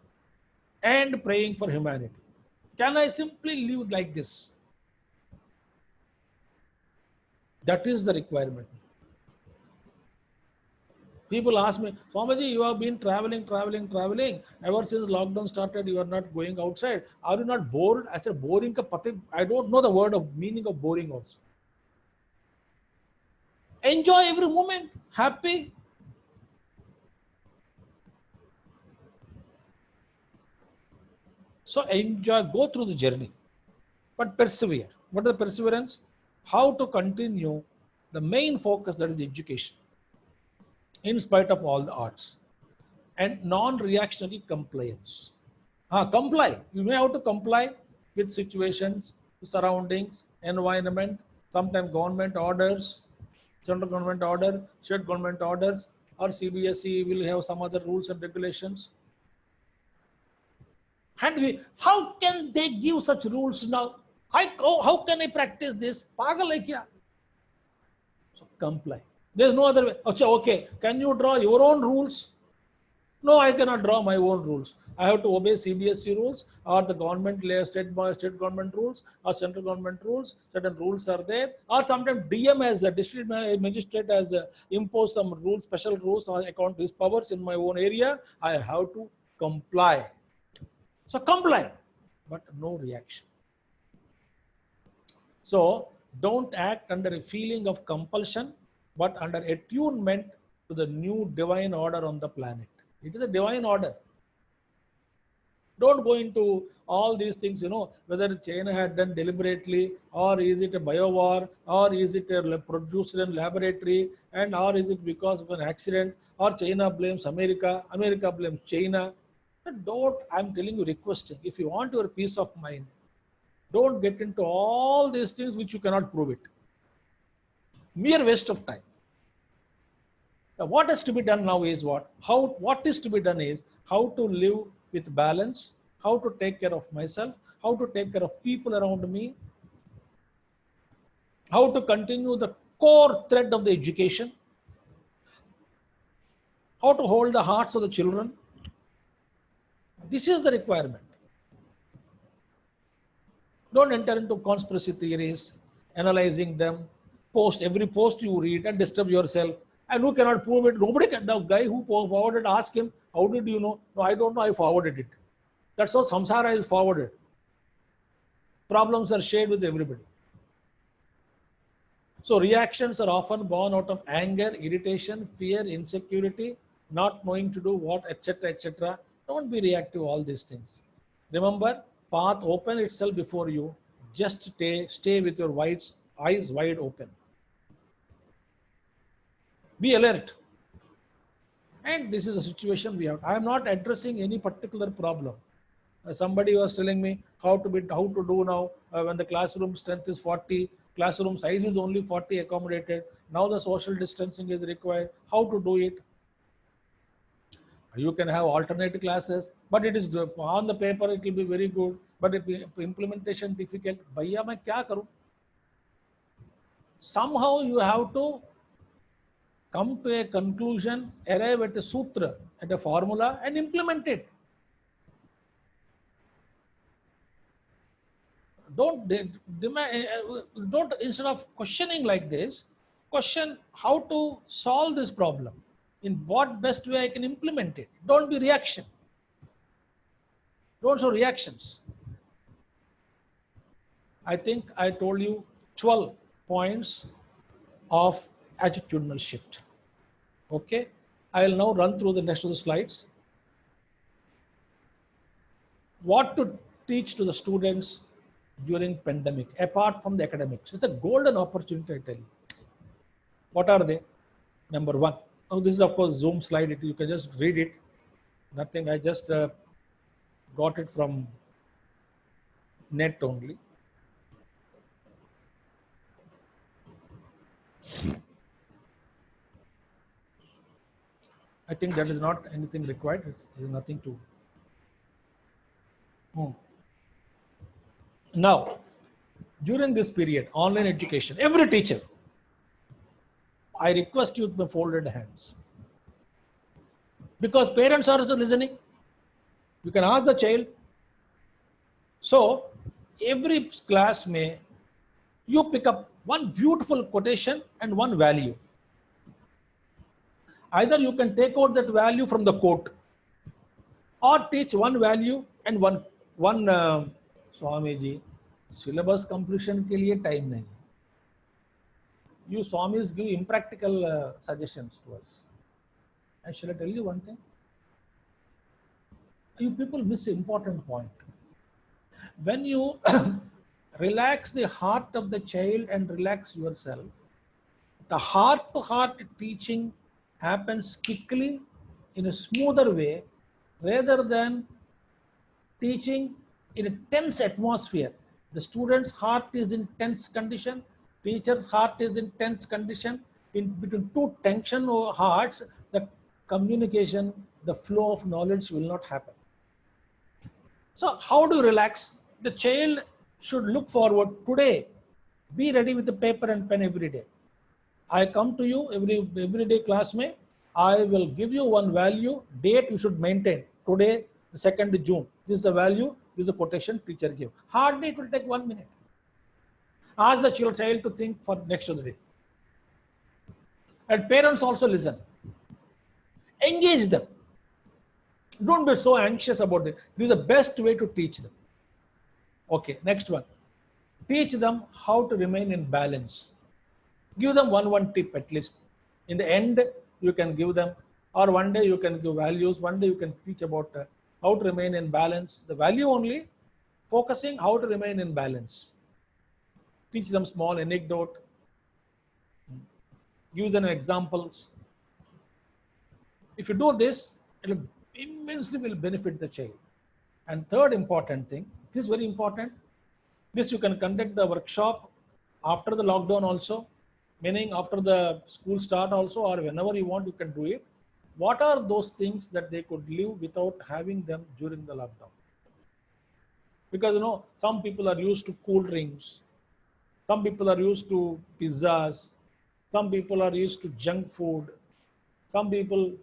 and praying for humanity. Can I simply live like this? That is the requirement. People ask me, Swamiji, you have been traveling. Ever since lockdown started, you are not going outside. Are you not bored? I said, boring ka pati. I don't know the word of meaning of boring also. Enjoy every moment. Happy. So enjoy, go through the journey, but persevere. What is the perseverance? How to continue the main focus, that is education, in spite of all the odds, and non-reactionary compliance. Comply. You may have to comply with situations, surroundings, environment, sometimes government orders, central government order, state government orders, or CBSE will have some other rules and regulations. And how can they give such rules now? How can I practice this? Pagal hai kya? So comply. There's no other way. Okay, can you draw your own rules? No, I cannot draw my own rules. I have to obey CBSE rules or the government state government rules or central government rules. Certain rules are there. Or sometimes DM as a district magistrate has imposed some rules, special rules on account of his powers in my own area. I have to comply. So comply, but no reaction. So don't act under a feeling of compulsion, but under attunement to the new divine order on the planet. It is a divine order. Don't go into all these things, whether China had done deliberately, or is it a biowar, or is it produced in laboratory, and or is it because of an accident, or China blames America, America blames China. I'm telling you, requesting, if you want your peace of mind, don't get into all these things which you cannot prove it. Mere waste of time. Now, what has to be done now is what is to be done is how to live with balance, how to take care of myself, how to take care of people around me, how to continue the core thread of the education, how to hold the hearts of the children. This is the requirement. Don't enter into conspiracy theories, analyzing them, every post you read and disturb yourself. And who cannot prove it? Nobody can. The guy who forwarded, ask him, how did you know? No, I don't know, I forwarded it. That's how samsara is forwarded. Problems are shared with everybody. So reactions are often born out of anger, irritation, fear, insecurity, not knowing to do what, etc., etc. Don't be reactive to all these things. Remember, path open itself before you. just stay with your eyes wide open. Be alert. And this is a situation we have. I am not addressing any particular problem. Somebody was telling me how to do now when the classroom strength is 40, classroom size is only 40 accommodated. Now the social distancing is required. How to do it? You can have alternate classes, but it is on the paper it will be very good, but it implementation difficult. Bhaiya, main kya karu? Somehow you have to come to a conclusion, arrive at a sutra, at a formula, and implement it. Don't instead of questioning like this, question how to solve this problem. In what best way I can implement it. Don't be reaction. Don't show reactions. I think I told you 12 points of attitudinal shift. Okay, I will now run through the next of the slides. What to teach to the students during pandemic, apart from the academics. It's a golden opportunity, I tell you. What are they? Number one. Now this is of course Zoom slide. You can just read it. Nothing. I just got it from net only. I think that is not anything required. There's nothing to. Now, during this period, online education, every teacher, I request you to folded hands. Because parents are also listening. You can ask the child. So, every class you pick up one beautiful quotation and one value. Either you can take out that value from the quote or teach one value and one Swami ji, syllabus completion के लिए time नहीं. You Swamis give impractical suggestions to us. And shall I tell you one thing? You people miss an important point. When you relax the heart of the child and relax yourself, the heart-to-heart teaching happens quickly in a smoother way rather than teaching in a tense atmosphere. The student's heart is in tense condition, teacher's heart is in tense condition. In between two tension hearts, the communication, the flow of knowledge will not happen. So how do you relax? The child should look forward today. Be ready with the paper and pen every day. I come to you every day class mein. I will give you one value, date you should maintain. Today, the 2nd June. This is the value, this is the quotation teacher gave. Hardly it will take 1 minute. Ask the child to think for next of the day. And parents also listen. Engage them. Don't be so anxious about it. This is the best way to teach them. Okay, next one. Teach them how to remain in balance. Give them one tip at least. In the end, you can give them, or one day you can give values, one day you can teach about how to remain in balance. The value only, focusing how to remain in balance. Teach them small anecdote. Give them examples. If you do this, it will immensely benefit the child. And third important thing, this is very important. This you can conduct the workshop after the lockdown also, meaning after the school start also, or whenever you want, you can do it. What are those things that they could live without having them during the lockdown? Because some people are used to cool drinks, some people are used to pizzas, some people are used to junk food,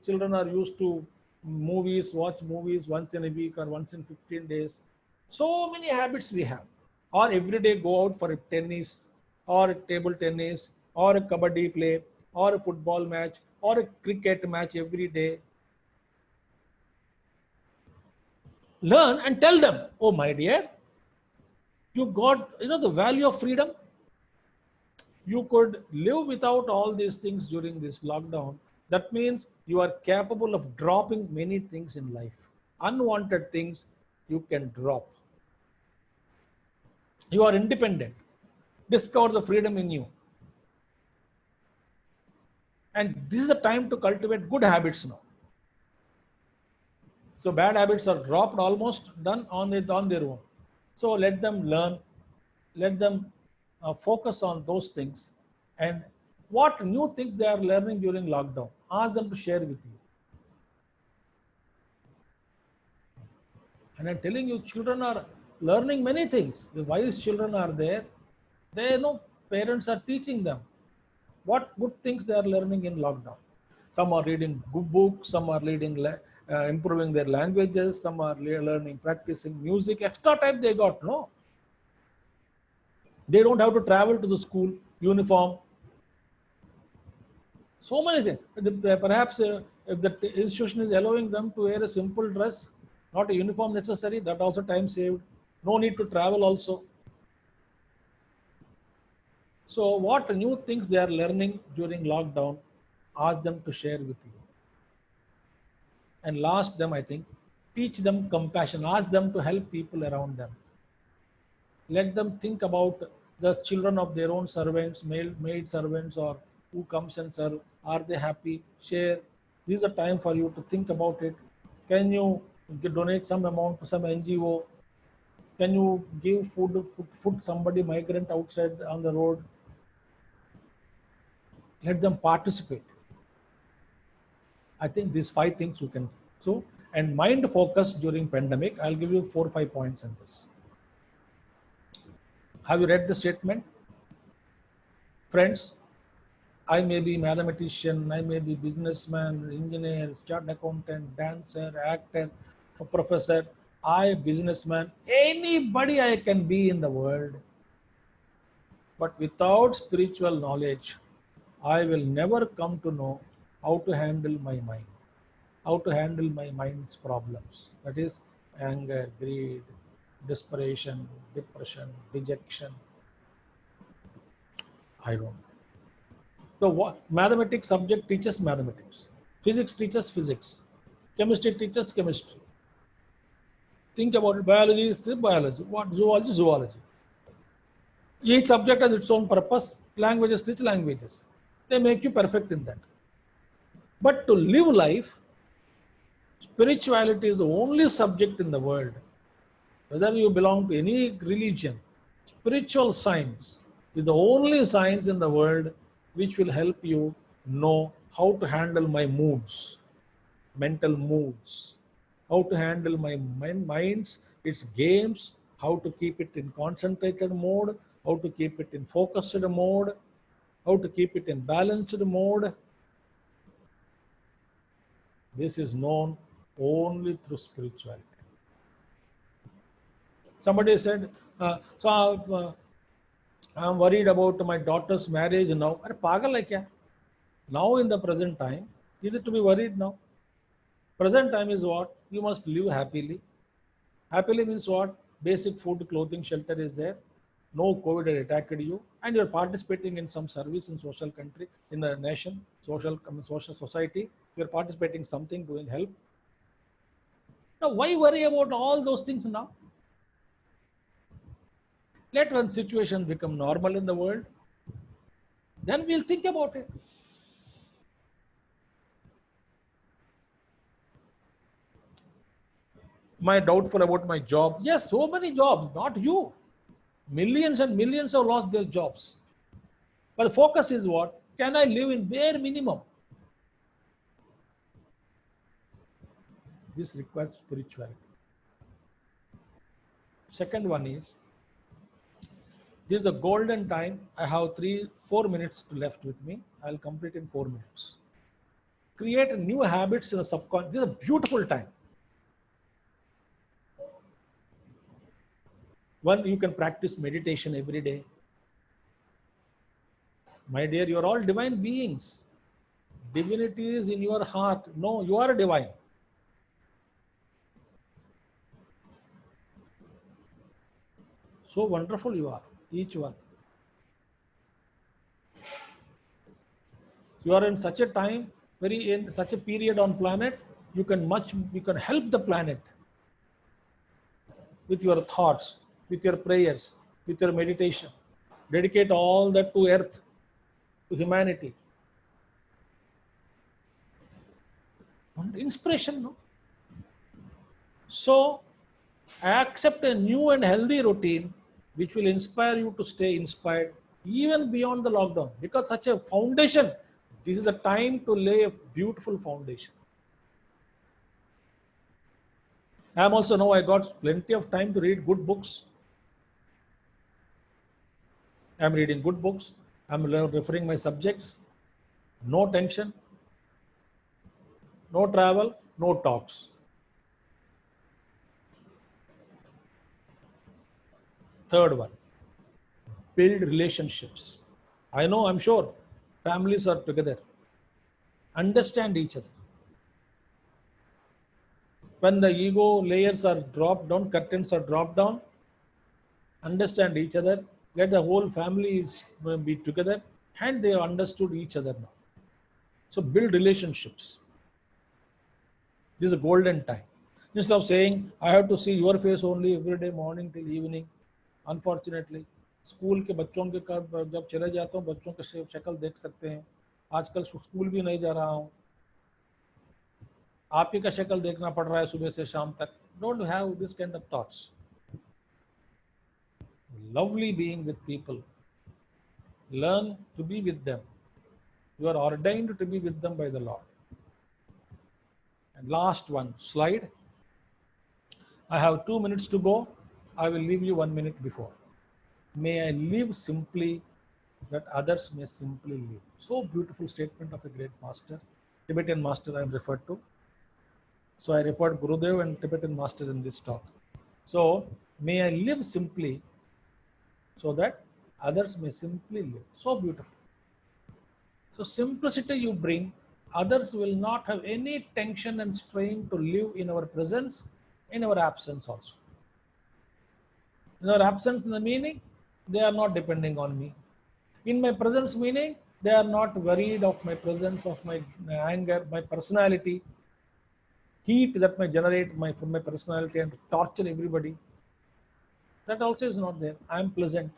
children are used to watch movies once in a week or once in 15 days. So many habits we have. Or every day go out for a tennis or a table tennis or a kabaddi play or a football match or a cricket match every day. Learn and tell them, oh my dear, you got the value of freedom. You could live without all these things during this lockdown. That means you are capable of dropping many things in life. Unwanted things you can drop. You are independent. Discover the freedom in you. And this is the time to cultivate good habits now. So bad habits are dropped, almost done on their own. So let them learn, let them focus on those things. And what new things they are learning during lockdown, ask them to share with you. And I'm telling you, children are learning many things. The wise children are there. They know parents are teaching them what good things they are learning in lockdown. Some are reading good books, some are reading, improving their languages, some are learning, practicing music. Extra time they got, no? They don't have to travel to the school, uniform. So many things. Perhaps if the institution is allowing them to wear a simple dress, not a uniform necessary, that also time saved. No need to travel also. So what new things they are learning during lockdown, ask them to share with you. And last them, I think, teach them compassion. Ask them to help people around them. Let them think about the children of their own servants, maid servants, or who comes and serve. Are they happy? Share. This is a time for you to think about it. Can you donate some amount to some NGO? Can you give food somebody migrant outside on the road? Let them participate. I think these 5 things you can. So, and mind focus during pandemic. I'll give you 4 or 5 points on this. Have you read the statement? Friends, I may be mathematician, I may be businessman, engineer, chartered accountant, dancer, actor, a professor, businessman, anybody I can be in the world. But without spiritual knowledge, I will never come to know how to handle my mind, how to handle my mind's problems. That is anger, greed, desperation, depression, dejection. I don't know. The mathematics subject teaches mathematics. Physics teaches physics. Chemistry teaches chemistry. Think about it. Biology is biology. What zoology? Zoology. Each subject has its own purpose. Languages teach languages. They make you perfect in that. But to live life, spirituality is the only subject in the world. Whether you belong to any religion, spiritual science is the only science in the world which will help you know how to handle my moods, mental moods, how to handle my minds, its games, how to keep it in concentrated mode, how to keep it in focused mode, how to keep it in balanced mode. This is known only through spirituality. Somebody said, I'm worried about my daughter's marriage now. Are pagal hai kya? Now in the present time, is it to be worried now? Present time is what? You must live happily. Happily means what? Basic food, clothing, shelter is there. No COVID had attacked you, and you're participating in some service in social country, in the nation, social society. You're participating something, doing help. Now, why worry about all those things now? Let one situation become normal in the world, then we'll think about it. Am I doubtful about my job? Yes, so many jobs, not you. Millions and millions have lost their jobs. But the focus is what? Can I live in bare minimum? This requires spirituality. Second one is, this is a golden time. I have 4 minutes left with me. I'll complete in 4 minutes. Create new habits in the subconscious. This is a beautiful time. One, you can practice meditation every day. My dear, you are all divine beings. Divinity is in your heart. No, you are divine. So wonderful you are, each one. You are in such a time, in such a period on planet, you can help the planet with your thoughts, with your prayers, with your meditation. Dedicate all that to earth, to humanity. And inspiration, no? So accept a new and healthy routine which will inspire you to stay inspired even beyond the lockdown, because such a foundation, this is the time to lay a beautiful foundation. I am also now, I got plenty of time to read good books. I am reading good books. I am referring my subjects. No tension, no travel, no talks. Third one, build relationships. I know, I'm sure families are together. Understand each other. When the ego layers are dropped down, curtains are dropped down, understand each other. Let the whole family be together, and they have understood each other now. So build relationships. This is a golden time. Instead of saying, I have to see your face only every day, morning till evening. Unfortunately, school के बच्चों के जब चले जाता हूँ, बच्चों के शक्ल देख सकते हैं. आजकल स्कूल भी नहीं जा रहा हूँ, आप ही का शक्ल देखना पड़ रहा है सुबह से शाम तक. Don't have this kind of thoughts. Lovely being with people. Learn to be with them. You are ordained to be with them by the Lord. And last one slide. I have 2 minutes to go. I will leave you 1 minute before. May I live simply that others may simply live. So beautiful statement of a great master, Tibetan master I am referred to. So I referred Gurudev and Tibetan master in this talk. So may I live simply so that others may simply live. So beautiful. So simplicity you bring, others will not have any tension and strain to live in our presence, in our absence also. In our absence in the meaning, they are not depending on me. In my presence meaning, they are not worried of my presence, of my anger, my personality, heat that may generate from my personality and torture everybody. That also is not there. I am pleasant.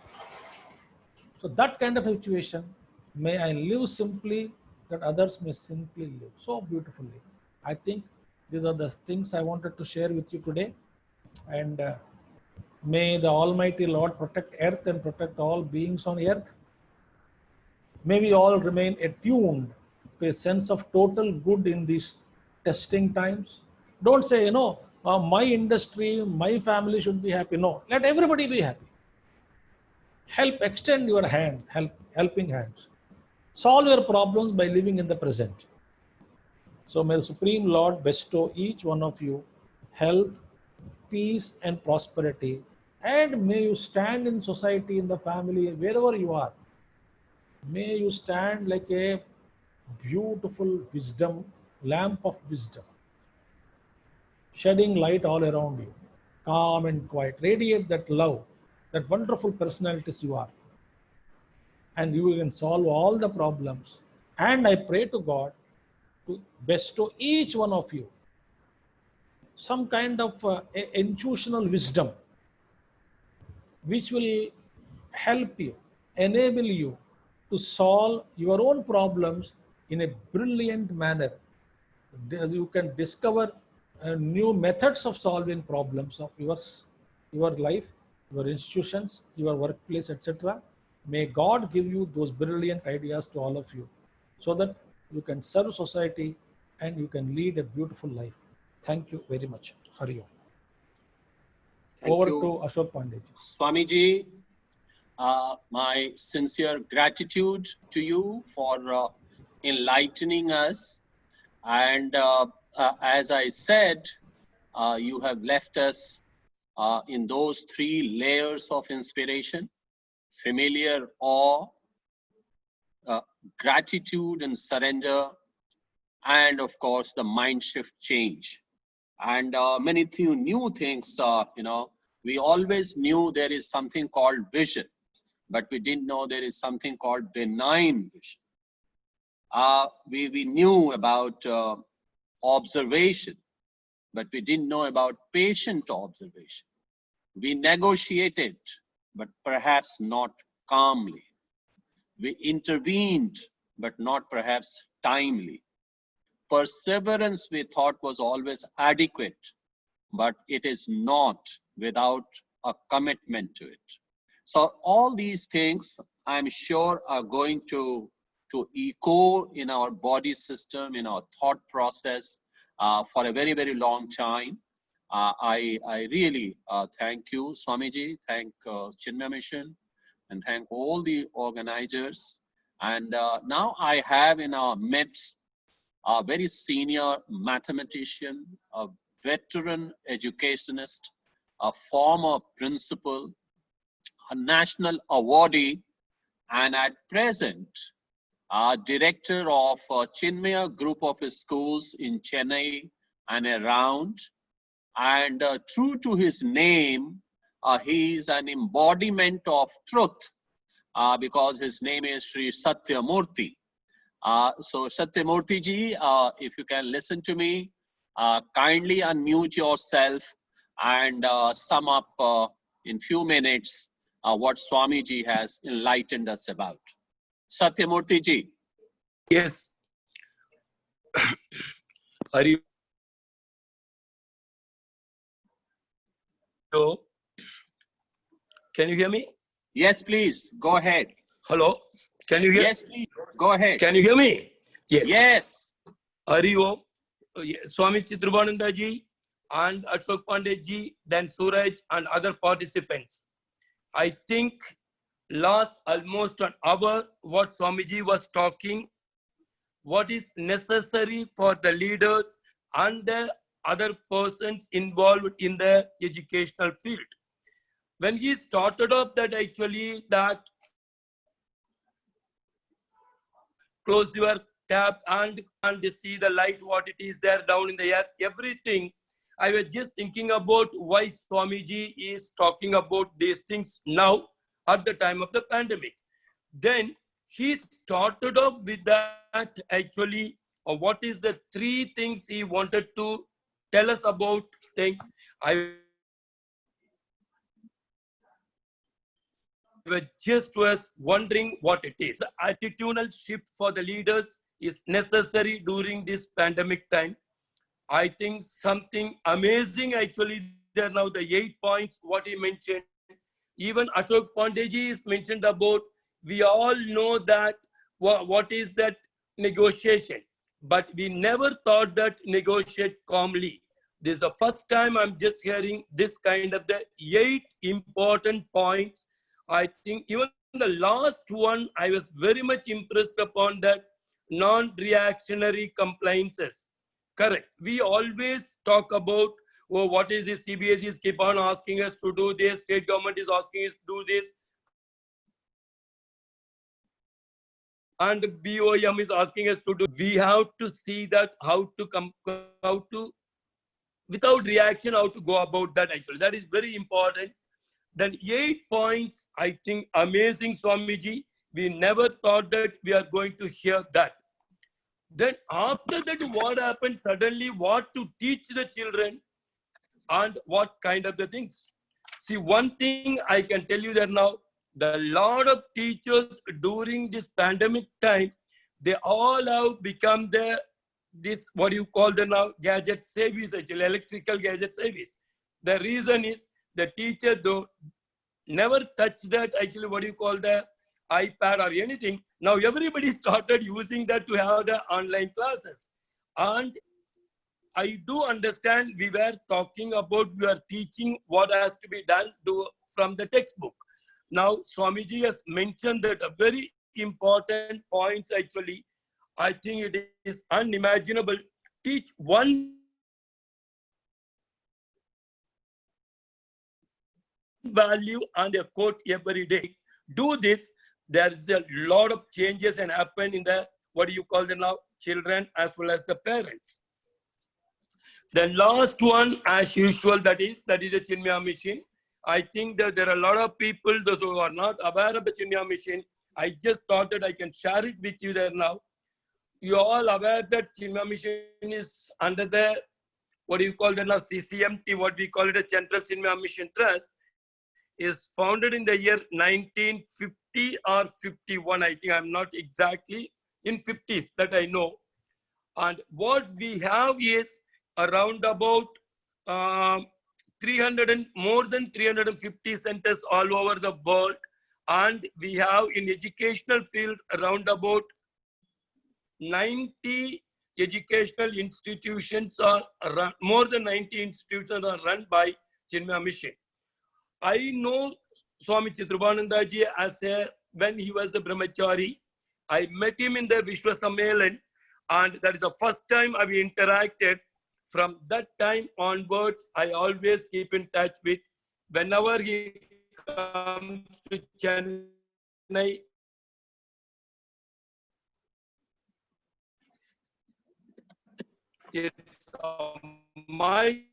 So that kind of situation, may I live simply that others may simply live. So beautifully. I think these are the things I wanted to share with you today. And may the Almighty Lord protect earth and protect all beings on earth. May we all remain attuned to a sense of total good in these testing times. Don't say, my industry, my family should be happy. No, let everybody be happy. Help, extend your hand, helping hands. Solve your problems by living in the present. So may the Supreme Lord bestow each one of you health, peace and prosperity, and may you stand in society, in the family, wherever you are. May you stand like a beautiful wisdom, lamp of wisdom, shedding light all around you, calm and quiet. Radiate that love, that wonderful personalities you are. And you can solve all the problems. And I pray to God to bestow each one of you some kind of intuitional wisdom which will help you, enable you to solve your own problems in a brilliant manner. You can discover new methods of solving problems of your life, your institutions, your workplace, etc. May God give you those brilliant ideas to all of you so that you can serve society and you can lead a beautiful life. Thank you very much. Hari Om. Thank Over you, to Ashok Pandey. Swamiji. My sincere gratitude to you for enlightening us. And as I said, you have left us in those 3 layers of inspiration: familiar awe, gratitude and surrender, and of course the mind shift change. And many new things, we always knew there is something called vision, but we didn't know there is something called benign vision. We knew about observation, but we didn't know about patient observation. We negotiated but perhaps not calmly. We intervened, but not perhaps timely. Perseverance we thought was always adequate, but it is not without a commitment to it. So all these things, I'm sure, are going to echo in our body system, in our thought process for a very, very long time. I really thank you, Swamiji, thank Chinmaya Mission, and thank all the organizers. And now I have in our midst a very senior mathematician, a veteran educationist, a former principal, a national awardee, and at present, director of Chinmaya Group of Schools in Chennai and around. And true to his name, he is an embodiment of truth because his name is Sri Satyamurthy. So Satyamurthy ji, if you can listen to me, kindly unmute yourself and sum up in few minutes what Swamiji has enlightened us about. Satyamurthy ji. Yes. Are you? Hello? Can you hear me? Yes, please, go ahead. Hello? Can you hear? Yes, please, go ahead. Can you hear me? Yes. Yes. Hari Om, Swami Chidrubananda ji and Ashok Pandey ji, then Suraj and other participants. I think last almost an hour what Swamiji was talking, what is necessary for the leaders and the other persons involved in the educational field. When he started off that actually that close your tap and see the light, what it is there down in the air, everything. I was just thinking about why Swamiji is talking about these things now at the time of the pandemic. Then he started off with that actually, what is the three things he wanted to tell us about things. I was wondering what it is. The attitudinal shift for the leaders is necessary during this pandemic time. I think something amazing actually there now, the 8 points, what he mentioned. Even Ashok Pandeyji is mentioned about, we all know that what is that negotiation, but we never thought that negotiate calmly. This is the first time I'm just hearing this kind of the 8 important points. I think even the last one, I was very much impressed upon that non-reactionary compliances. Correct. We always talk about, oh, what is this? CBSE is keep on asking us to do this. State government is asking us to do this. And BOM is asking us to do. We have to see that how to, without reaction, how to go about that actually. That is very important. Then 8 points, I think amazing, Swamiji. We never thought that we are going to hear that. Then after that, what happened suddenly, what to teach the children and what kind of the things. See, one thing I can tell you that now, the lot of teachers during this pandemic time, they all have become this, what you call the now, gadget savvies, actually, electrical gadget savvies. The reason is the teacher though never touch that, actually, what you call the iPad or anything. Now everybody started using that to have the online classes. And I do understand we were talking about, we are teaching what has to be done from the textbook. Now Swamiji has mentioned that a very important point actually. I think it is unimaginable. Teach one value and a quote every day. Do this. There is a lot of changes and happen in the, what do you call them now, children as well as the parents. The last one, as usual, that is the Chinmaya Mission. I think that there are a lot of people, those who are not aware of the Chinmaya Mission. I just thought that I can share it with you there now. You are all aware that Chinmaya Mission is under the, what do you call the now, CCMT, what we call it a Central Chinmaya Mission Trust. is founded in the year 1950 or 51. I think I'm not exactly in 50s that I know. And what we have is around about 300 and more than 350 centers all over the world. And we have in educational field around about 90 educational institutions are run, more than 90 institutions are run by Chinmaya Mission. I know Swami Chidrupananda ji as when he was a brahmachari. I met him in the Vishwa Sammelan, and that is the first time I interacted. From that time onwards, I always keep in touch with. Whenever he comes to Chennai, it's my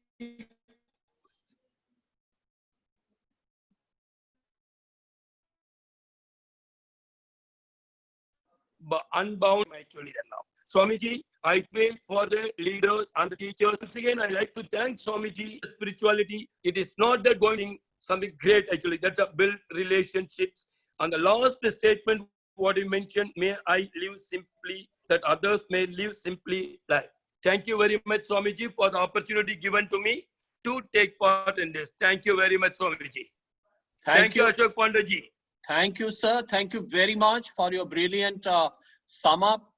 unbound actually now. Swamiji, I pray for the leaders and the teachers. Once again, I like to thank Swamiji. Spirituality, it is not that going something great actually. That's a build relationships. And the last statement, what you mentioned, may I live simply, that others may live simply life. Thank you very much, Swamiji, for the opportunity given to me to take part in this. Thank you very much, Swamiji. Thank you, Ashok Pandaji. Thank you, sir. Thank you very much for your brilliant sum up.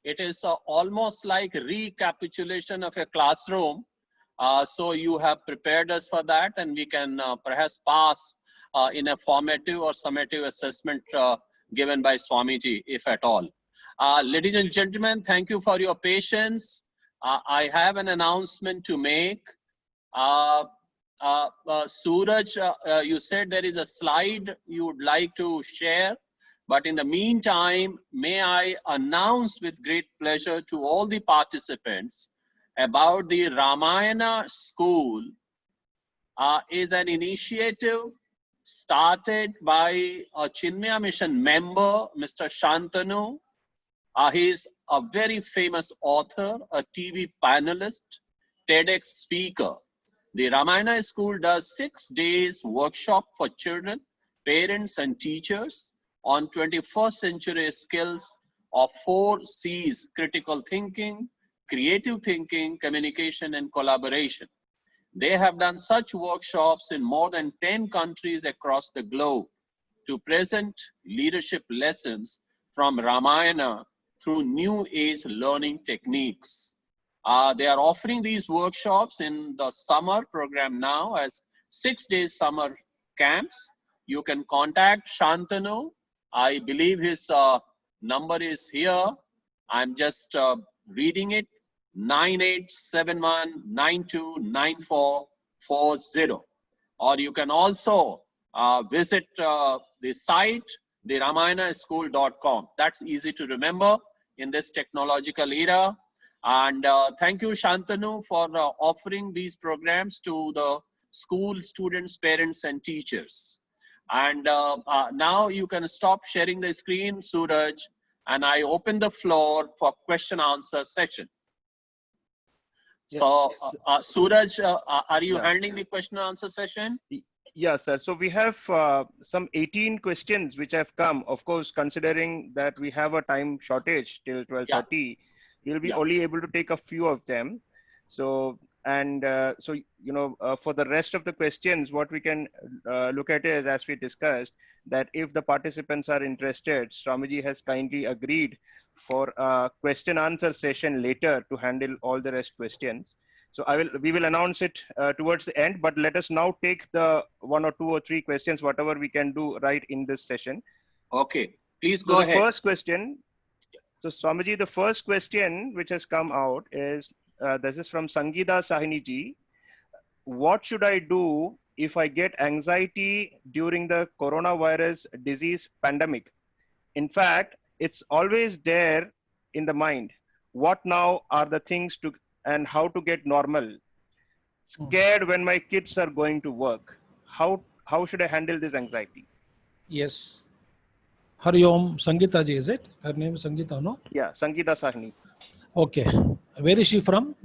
It is almost like recapitulation of a classroom. So you have prepared us for that, and we can perhaps pass in a formative or summative assessment given by Swamiji, if at all. Ladies and gentlemen, thank you for your patience. I have an announcement to make. Suraj, you said there is a slide you would like to share, but in the meantime, may I announce with great pleasure to all the participants about the Ramayana School is an initiative started by a Chinmaya Mission member, Mr. Shantanu. He is a very famous author, a TV panelist, TEDx speaker. The Ramayana School does 6 days workshop for children, parents and teachers on 21st century skills of 4 C's: critical thinking, creative thinking, communication and collaboration. They have done such workshops in more than 10 countries across the globe to present leadership lessons from Ramayana through new age learning techniques. They are offering these workshops in the summer program now as 6 days summer camps. You can contact Shantanu. I believe his number is here. I'm just reading it, 9871929440. Or you can also visit the site, theramayana.school.com. That's easy to remember in this technological era. And thank you, Shantanu, for offering these programs to the school students, parents, and teachers. And now you can stop sharing the screen, Suraj, and I open the floor for question answer session. Yes. So, Suraj, are you Yeah. handling the question and answer session? Yeah, sir. So we have some 18 questions which have come. Of course, considering that we have a time shortage till 12:30, we'll be Yeah. only able to take a few of them. So, and so, you know, for the rest of the questions, what we can look at is, as we discussed, that if the participants are interested, Swamiji has kindly agreed for a question answer session later to handle all the rest questions. So we will announce it towards the end, but let us now take the 1 or 2 or 3 questions, whatever we can do right in this session. Okay, please So go the ahead. first question, so Swamiji, the first question which has come out is, this is from Sangeeta Sahini ji. What should I do if I get anxiety during the coronavirus disease pandemic? In fact, it's always there in the mind. What now are the things to and how to get normal? Scared when my kids are going to work. How should I handle this anxiety? Yes. Hari Om, Sangeeta ji, is it? Her name is Sangeeta, no? Yeah, Sangeeta Sahni. Okay. Where is she from?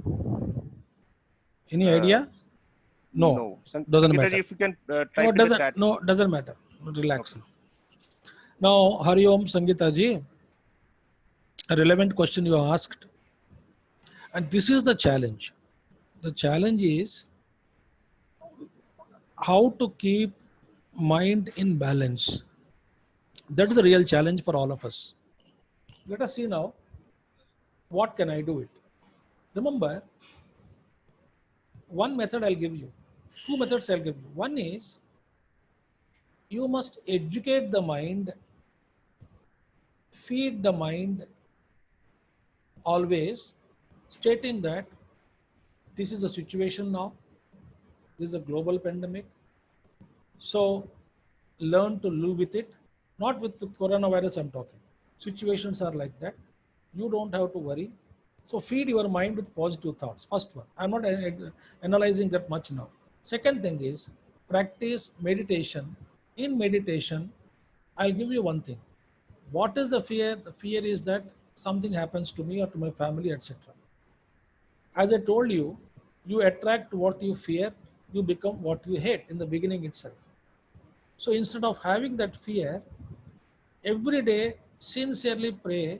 Any idea? No, Sang- doesn't Sangeeta matter. ji, if you can No, type in the chat. doesn't matter. Relax. Now, Hari Om Sangeeta ji, a relevant question you asked, and this is the challenge. The challenge is how to keep mind in balance. That is the real challenge for all of us. Let us see now, what can I do it? Remember, one method I'll give you, two methods I'll give you. One is you must educate the mind, feed the mind always, stating that this is the situation now, this is a global pandemic. So learn to live with it, not with the coronavirus I'm talking. Situations are like that. You don't have to worry. So feed your mind with positive thoughts. First one. I'm not analyzing that much now. Second thing is practice meditation. In meditation, I'll give you one thing. What is the fear? The fear is that something happens to me or to my family, etc. As I told you, you attract what you fear, you become what you hate in the beginning itself. So instead of having that fear, every day sincerely pray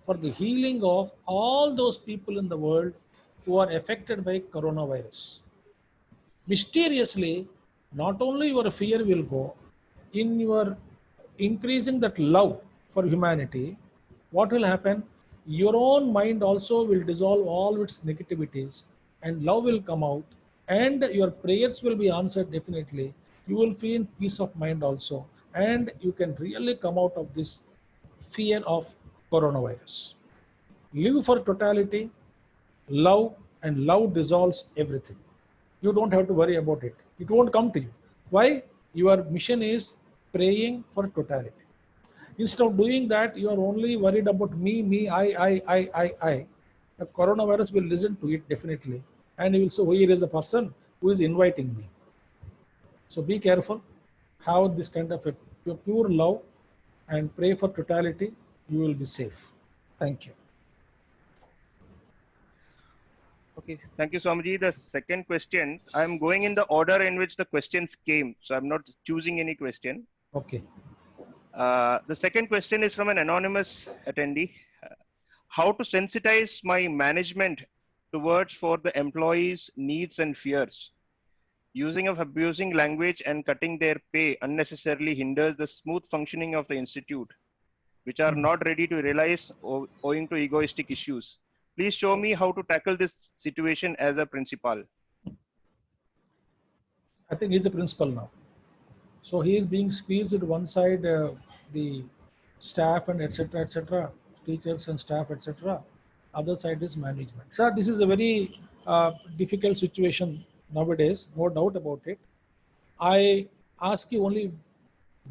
for the healing of all those people in the world who are affected by coronavirus. Mysteriously, not only your fear will go, in your increasing that love for humanity, what will happen? Your own mind also will dissolve all its negativities and love will come out and your prayers will be answered definitely. You will feel peace of mind also and you can really come out of this fear of coronavirus. Live for totality, love, and love dissolves everything. You don't have to worry about it. It won't come to you. Why? Your mission is praying for totality. Instead of doing that, you are only worried about me, I. The coronavirus will listen to it definitely. And you will say, oh, here is the person who is inviting me. So be careful. Have this kind of a pure love and pray for totality. You will be safe. Thank you. Okay, thank you, Swamiji. The second question, I'm going in the order in which the questions came. So I'm not choosing any question. Okay. The second question is from an anonymous attendee. How to sensitize my management towards for the employees' needs and fears? Using of abusing language and cutting their pay unnecessarily hinders the smooth functioning of the institute, which are not ready to realize owing to egoistic issues. Please show me how to tackle this situation as a principal. I think he's the principal now. So he is being squeezed at one side, the staff and etc., teachers and staff, etc. Other side is management. So this is a very difficult situation nowadays, no doubt about it. I ask you only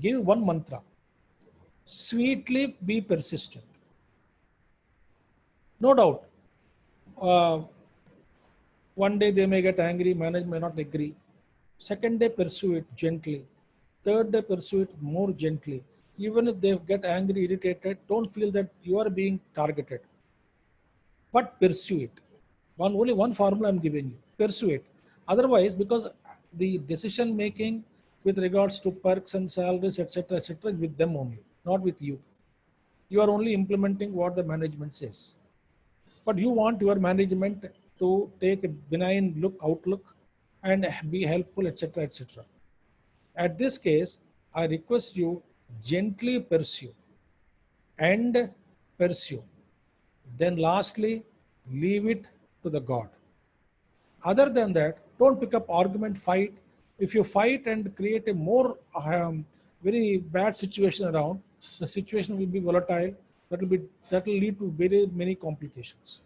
give one mantra. Sweetly be persistent. No doubt. One day they may get angry, management may not agree. Second day, pursue it gently. Third day, pursue it more gently. Even if they get angry, irritated, don't feel that you are being targeted. But pursue it. Only one formula I'm giving you. Pursue it. Otherwise, because the decision making with regards to perks and salaries, etc., is with them only, not with you. You are only implementing what the management says. But you want your management to take a benign outlook and be helpful, etc., etc. At this case, I request you gently pursue and pursue. Then lastly, leave it to the God. Other than that, don't pick up argument, fight. If you fight and create a more very bad situation around, the situation will be volatile. That will lead to very many complications.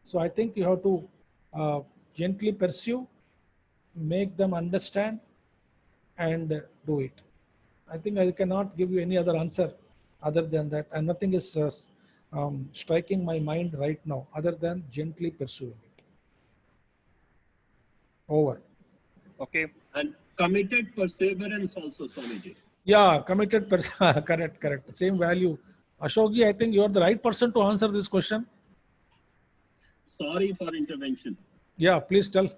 So I think you have to gently pursue, make them understand, and do it. I think I cannot give you any other answer other than that, and nothing is striking my mind right now other than gently pursuing it. Over. Okay. And committed perseverance also, Swamiji. Yeah, committed. Correct. Same value. Ashokji, I think you are the right person to answer this question. Sorry for intervention. Yeah, please tell.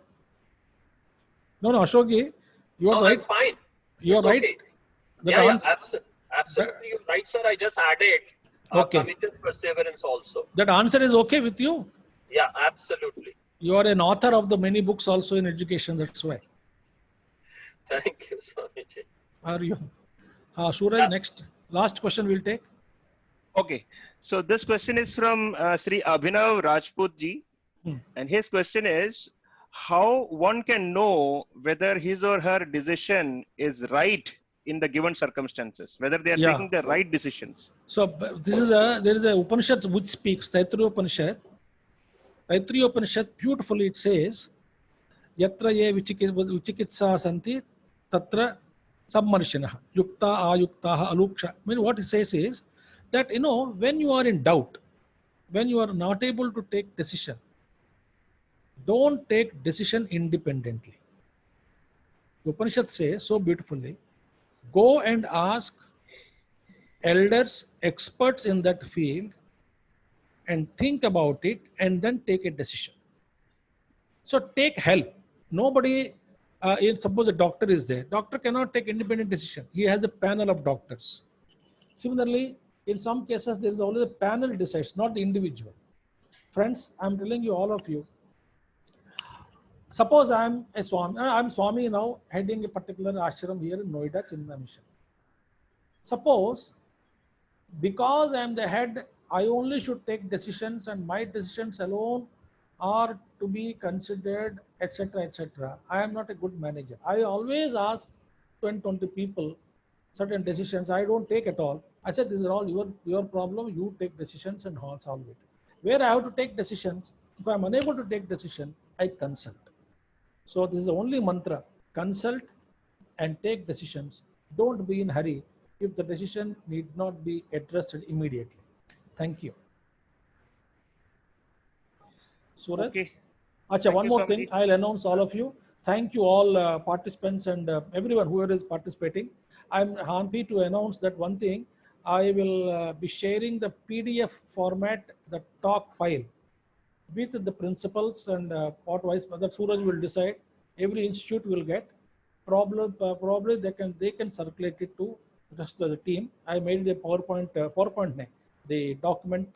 No, Ashokji, you are No, right. I'm fine. You are It's right. okay. That Yeah, absolutely. You're right, sir. I just added Okay. committed perseverance also. That answer is okay with you. Yeah, absolutely. You are an author of the many books also in education. That's why. Thank you, Swamiji. Are you? Suraj, Yeah. next. Last question we'll take. Okay. So this question is from Sri Abhinav Rajput ji. Hmm. And his question is, how one can know whether his or her decision is right in the given circumstances, whether they are Yeah. taking the right decisions. So there is a Upanishad which speaks, Taittiriya Upanishad. Taittiriya Upanishad, beautifully it says, Yatra ye vichikitsa santi, tatra sammarshinaha, yukta ayuktaha aluksha. I mean, what it says is that, when you are in doubt, when you are not able to take decision, don't take decision independently. The Upanishad says so beautifully, go and ask elders, experts in that field, and think about it and then take a decision. So take help. Nobody, suppose a doctor is there. Doctor cannot take independent decision. He has a panel of doctors. Similarly, in some cases, there is always a panel decides, not the individual. Friends, I'm telling you, all of you, suppose I'm a Swami, I'm Swami now, heading a particular ashram here in Noida, Chinmaya Mission. Suppose, because I'm the head, I only should take decisions and my decisions alone are to be considered, etc., etc. I am not a good manager. I always ask 20 people certain decisions. I don't take at all. I said, this is all your problem. You take decisions and solve it. Where I have to take decisions, if I'm unable to take decision, I consult. So this is the only mantra: consult and take decisions. Don't be in hurry if the decision need not be addressed immediately. Thank you. Suraj? Okay. Acha, Thank one you, more Swamiji. thing, I'll announce all of you. Thank you all participants and everyone who is participating. I'm happy to announce that one thing, I will be sharing the PDF format, the talk file with the principals and part-wise, that Suraj will decide. Every institute will get. Probably they can circulate it to just the team. I made a PowerPoint name. The document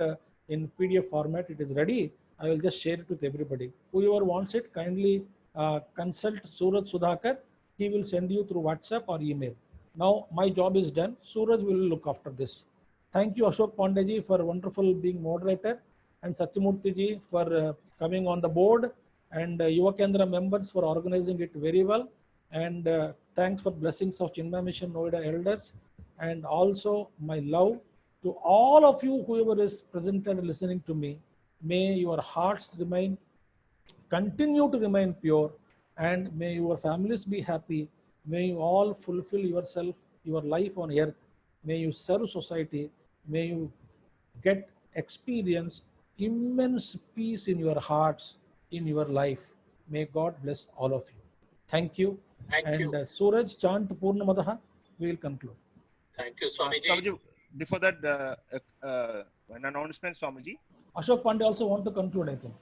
in PDF format. It is ready. I will just share it with everybody. Whoever wants it, kindly consult Suraj Sudhakar. He will send you through WhatsApp or email. Now my job is done. Suraj will look after this. Thank you, Ashok Pandeji, for wonderful being moderator, and Satyamurthy ji for coming on the board, and Yuva Kendra members for organizing it very well. And thanks for blessings of Chinmaya Mission Noida elders, and also my love to all of you, whoever is present and listening to me. May your hearts continue to remain pure, and may your families be happy. May you all fulfill yourself, your life on earth. May you serve society. May you get experience immense peace in your hearts, in your life. May God bless all of you. Thank you. Thank you. And Suraj chant Purnamadaha, we will conclude. Thank you, Swamiji. Swamiji, before that, an announcement, Swamiji. Ashok Pandey also want to conclude, I think.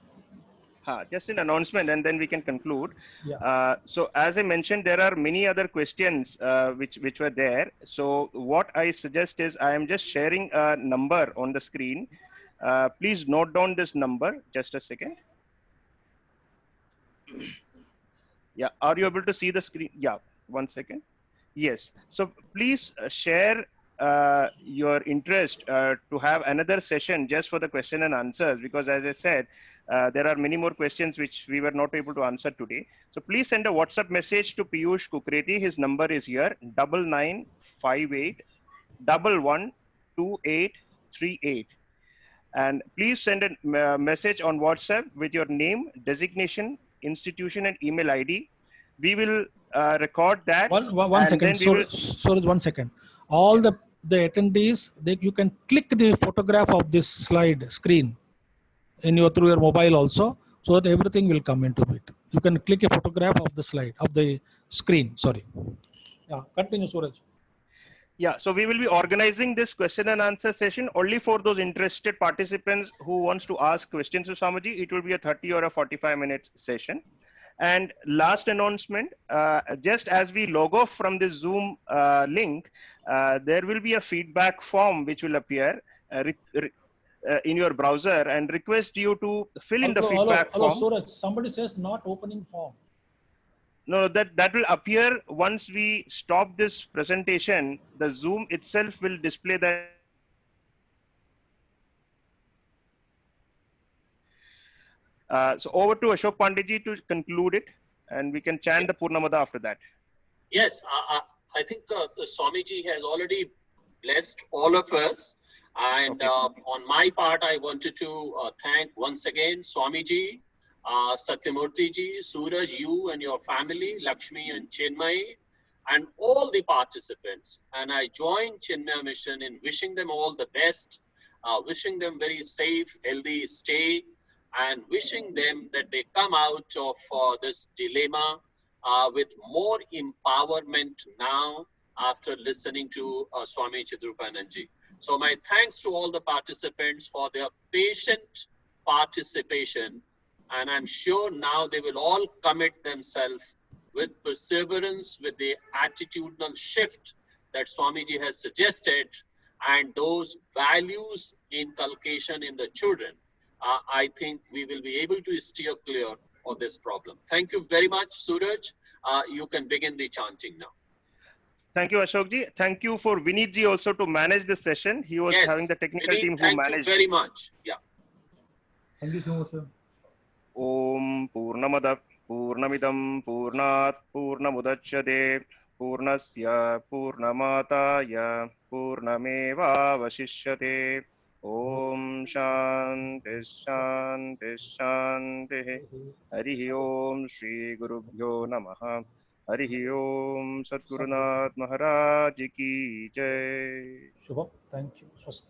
Just an announcement, and then we can conclude. Yeah. So as I mentioned, there are many other questions which were there. So what I suggest is I am just sharing a number on the screen. Please note down this number. Just a second. Yeah, are you able to see the screen? Yeah, 1 second. Yes. So please share your interest to have another session just for the question and answers, because as I said, there are many more questions which we were not able to answer today. So please send a WhatsApp message to Piyush Kukreti. His number is here, 9958 112838. And please send a message on WhatsApp with your name, designation, institution, and email ID. We will record that. One second. Suraj, 1 second. All the attendees, you can click the photograph of this slide screen through your mobile also, so that everything will come into it. You can click a photograph of the slide of the screen. Sorry. Yeah. Continue, Suraj. Yeah, so we will be organizing this question and answer session only for those interested participants who wants to ask questions to Swamiji. It will be a 30 or a 45-minute session. And last announcement, just as we log off from the Zoom link, there will be a feedback form which will appear in your browser, and request you to fill in the feedback hello, form. Suraj. Somebody says not opening form. No, that will appear once we stop this presentation. The Zoom itself will display that. So over to Ashok Pandeyji to conclude it, and we can chant the Purnamada after that. Yes, I think Swamiji has already blessed all of us. And Okay. on my part, I wanted to thank once again Swamiji, Satyamurthy ji, Suraj, you and your family, Lakshmi and Chinmay, and all the participants. And I joined Chinmaya Mission in wishing them all the best, wishing them very safe, healthy stay, and wishing them that they come out of this dilemma with more empowerment now after listening to Swami Chidrupanand. So my thanks to all the participants for their patient participation. And I'm sure now they will all commit themselves with perseverance, with the attitudinal shift that Swamiji has suggested, and those values inculcation in the children. I think we will be able to steer clear of this problem. Thank you very much, Suraj. You can begin the chanting now. Thank you, Ashokji. Thank you for Vinitji also to manage this session. He was Yes, having the technical Vinit, team who thank you managed. very much. Yeah. Thank you so much, sir. Om Purnamada Purnamidam Purnat Purnamudachyate Purnasya Purnamataya Purnameva Vasishyate. Om Shanti Shanti Shanti. Harihi Om Shri Gurubhyo Namaha. Harihi Om Sadgurunath Maharaj Ki Jai. Shubham, thank you. Swasti.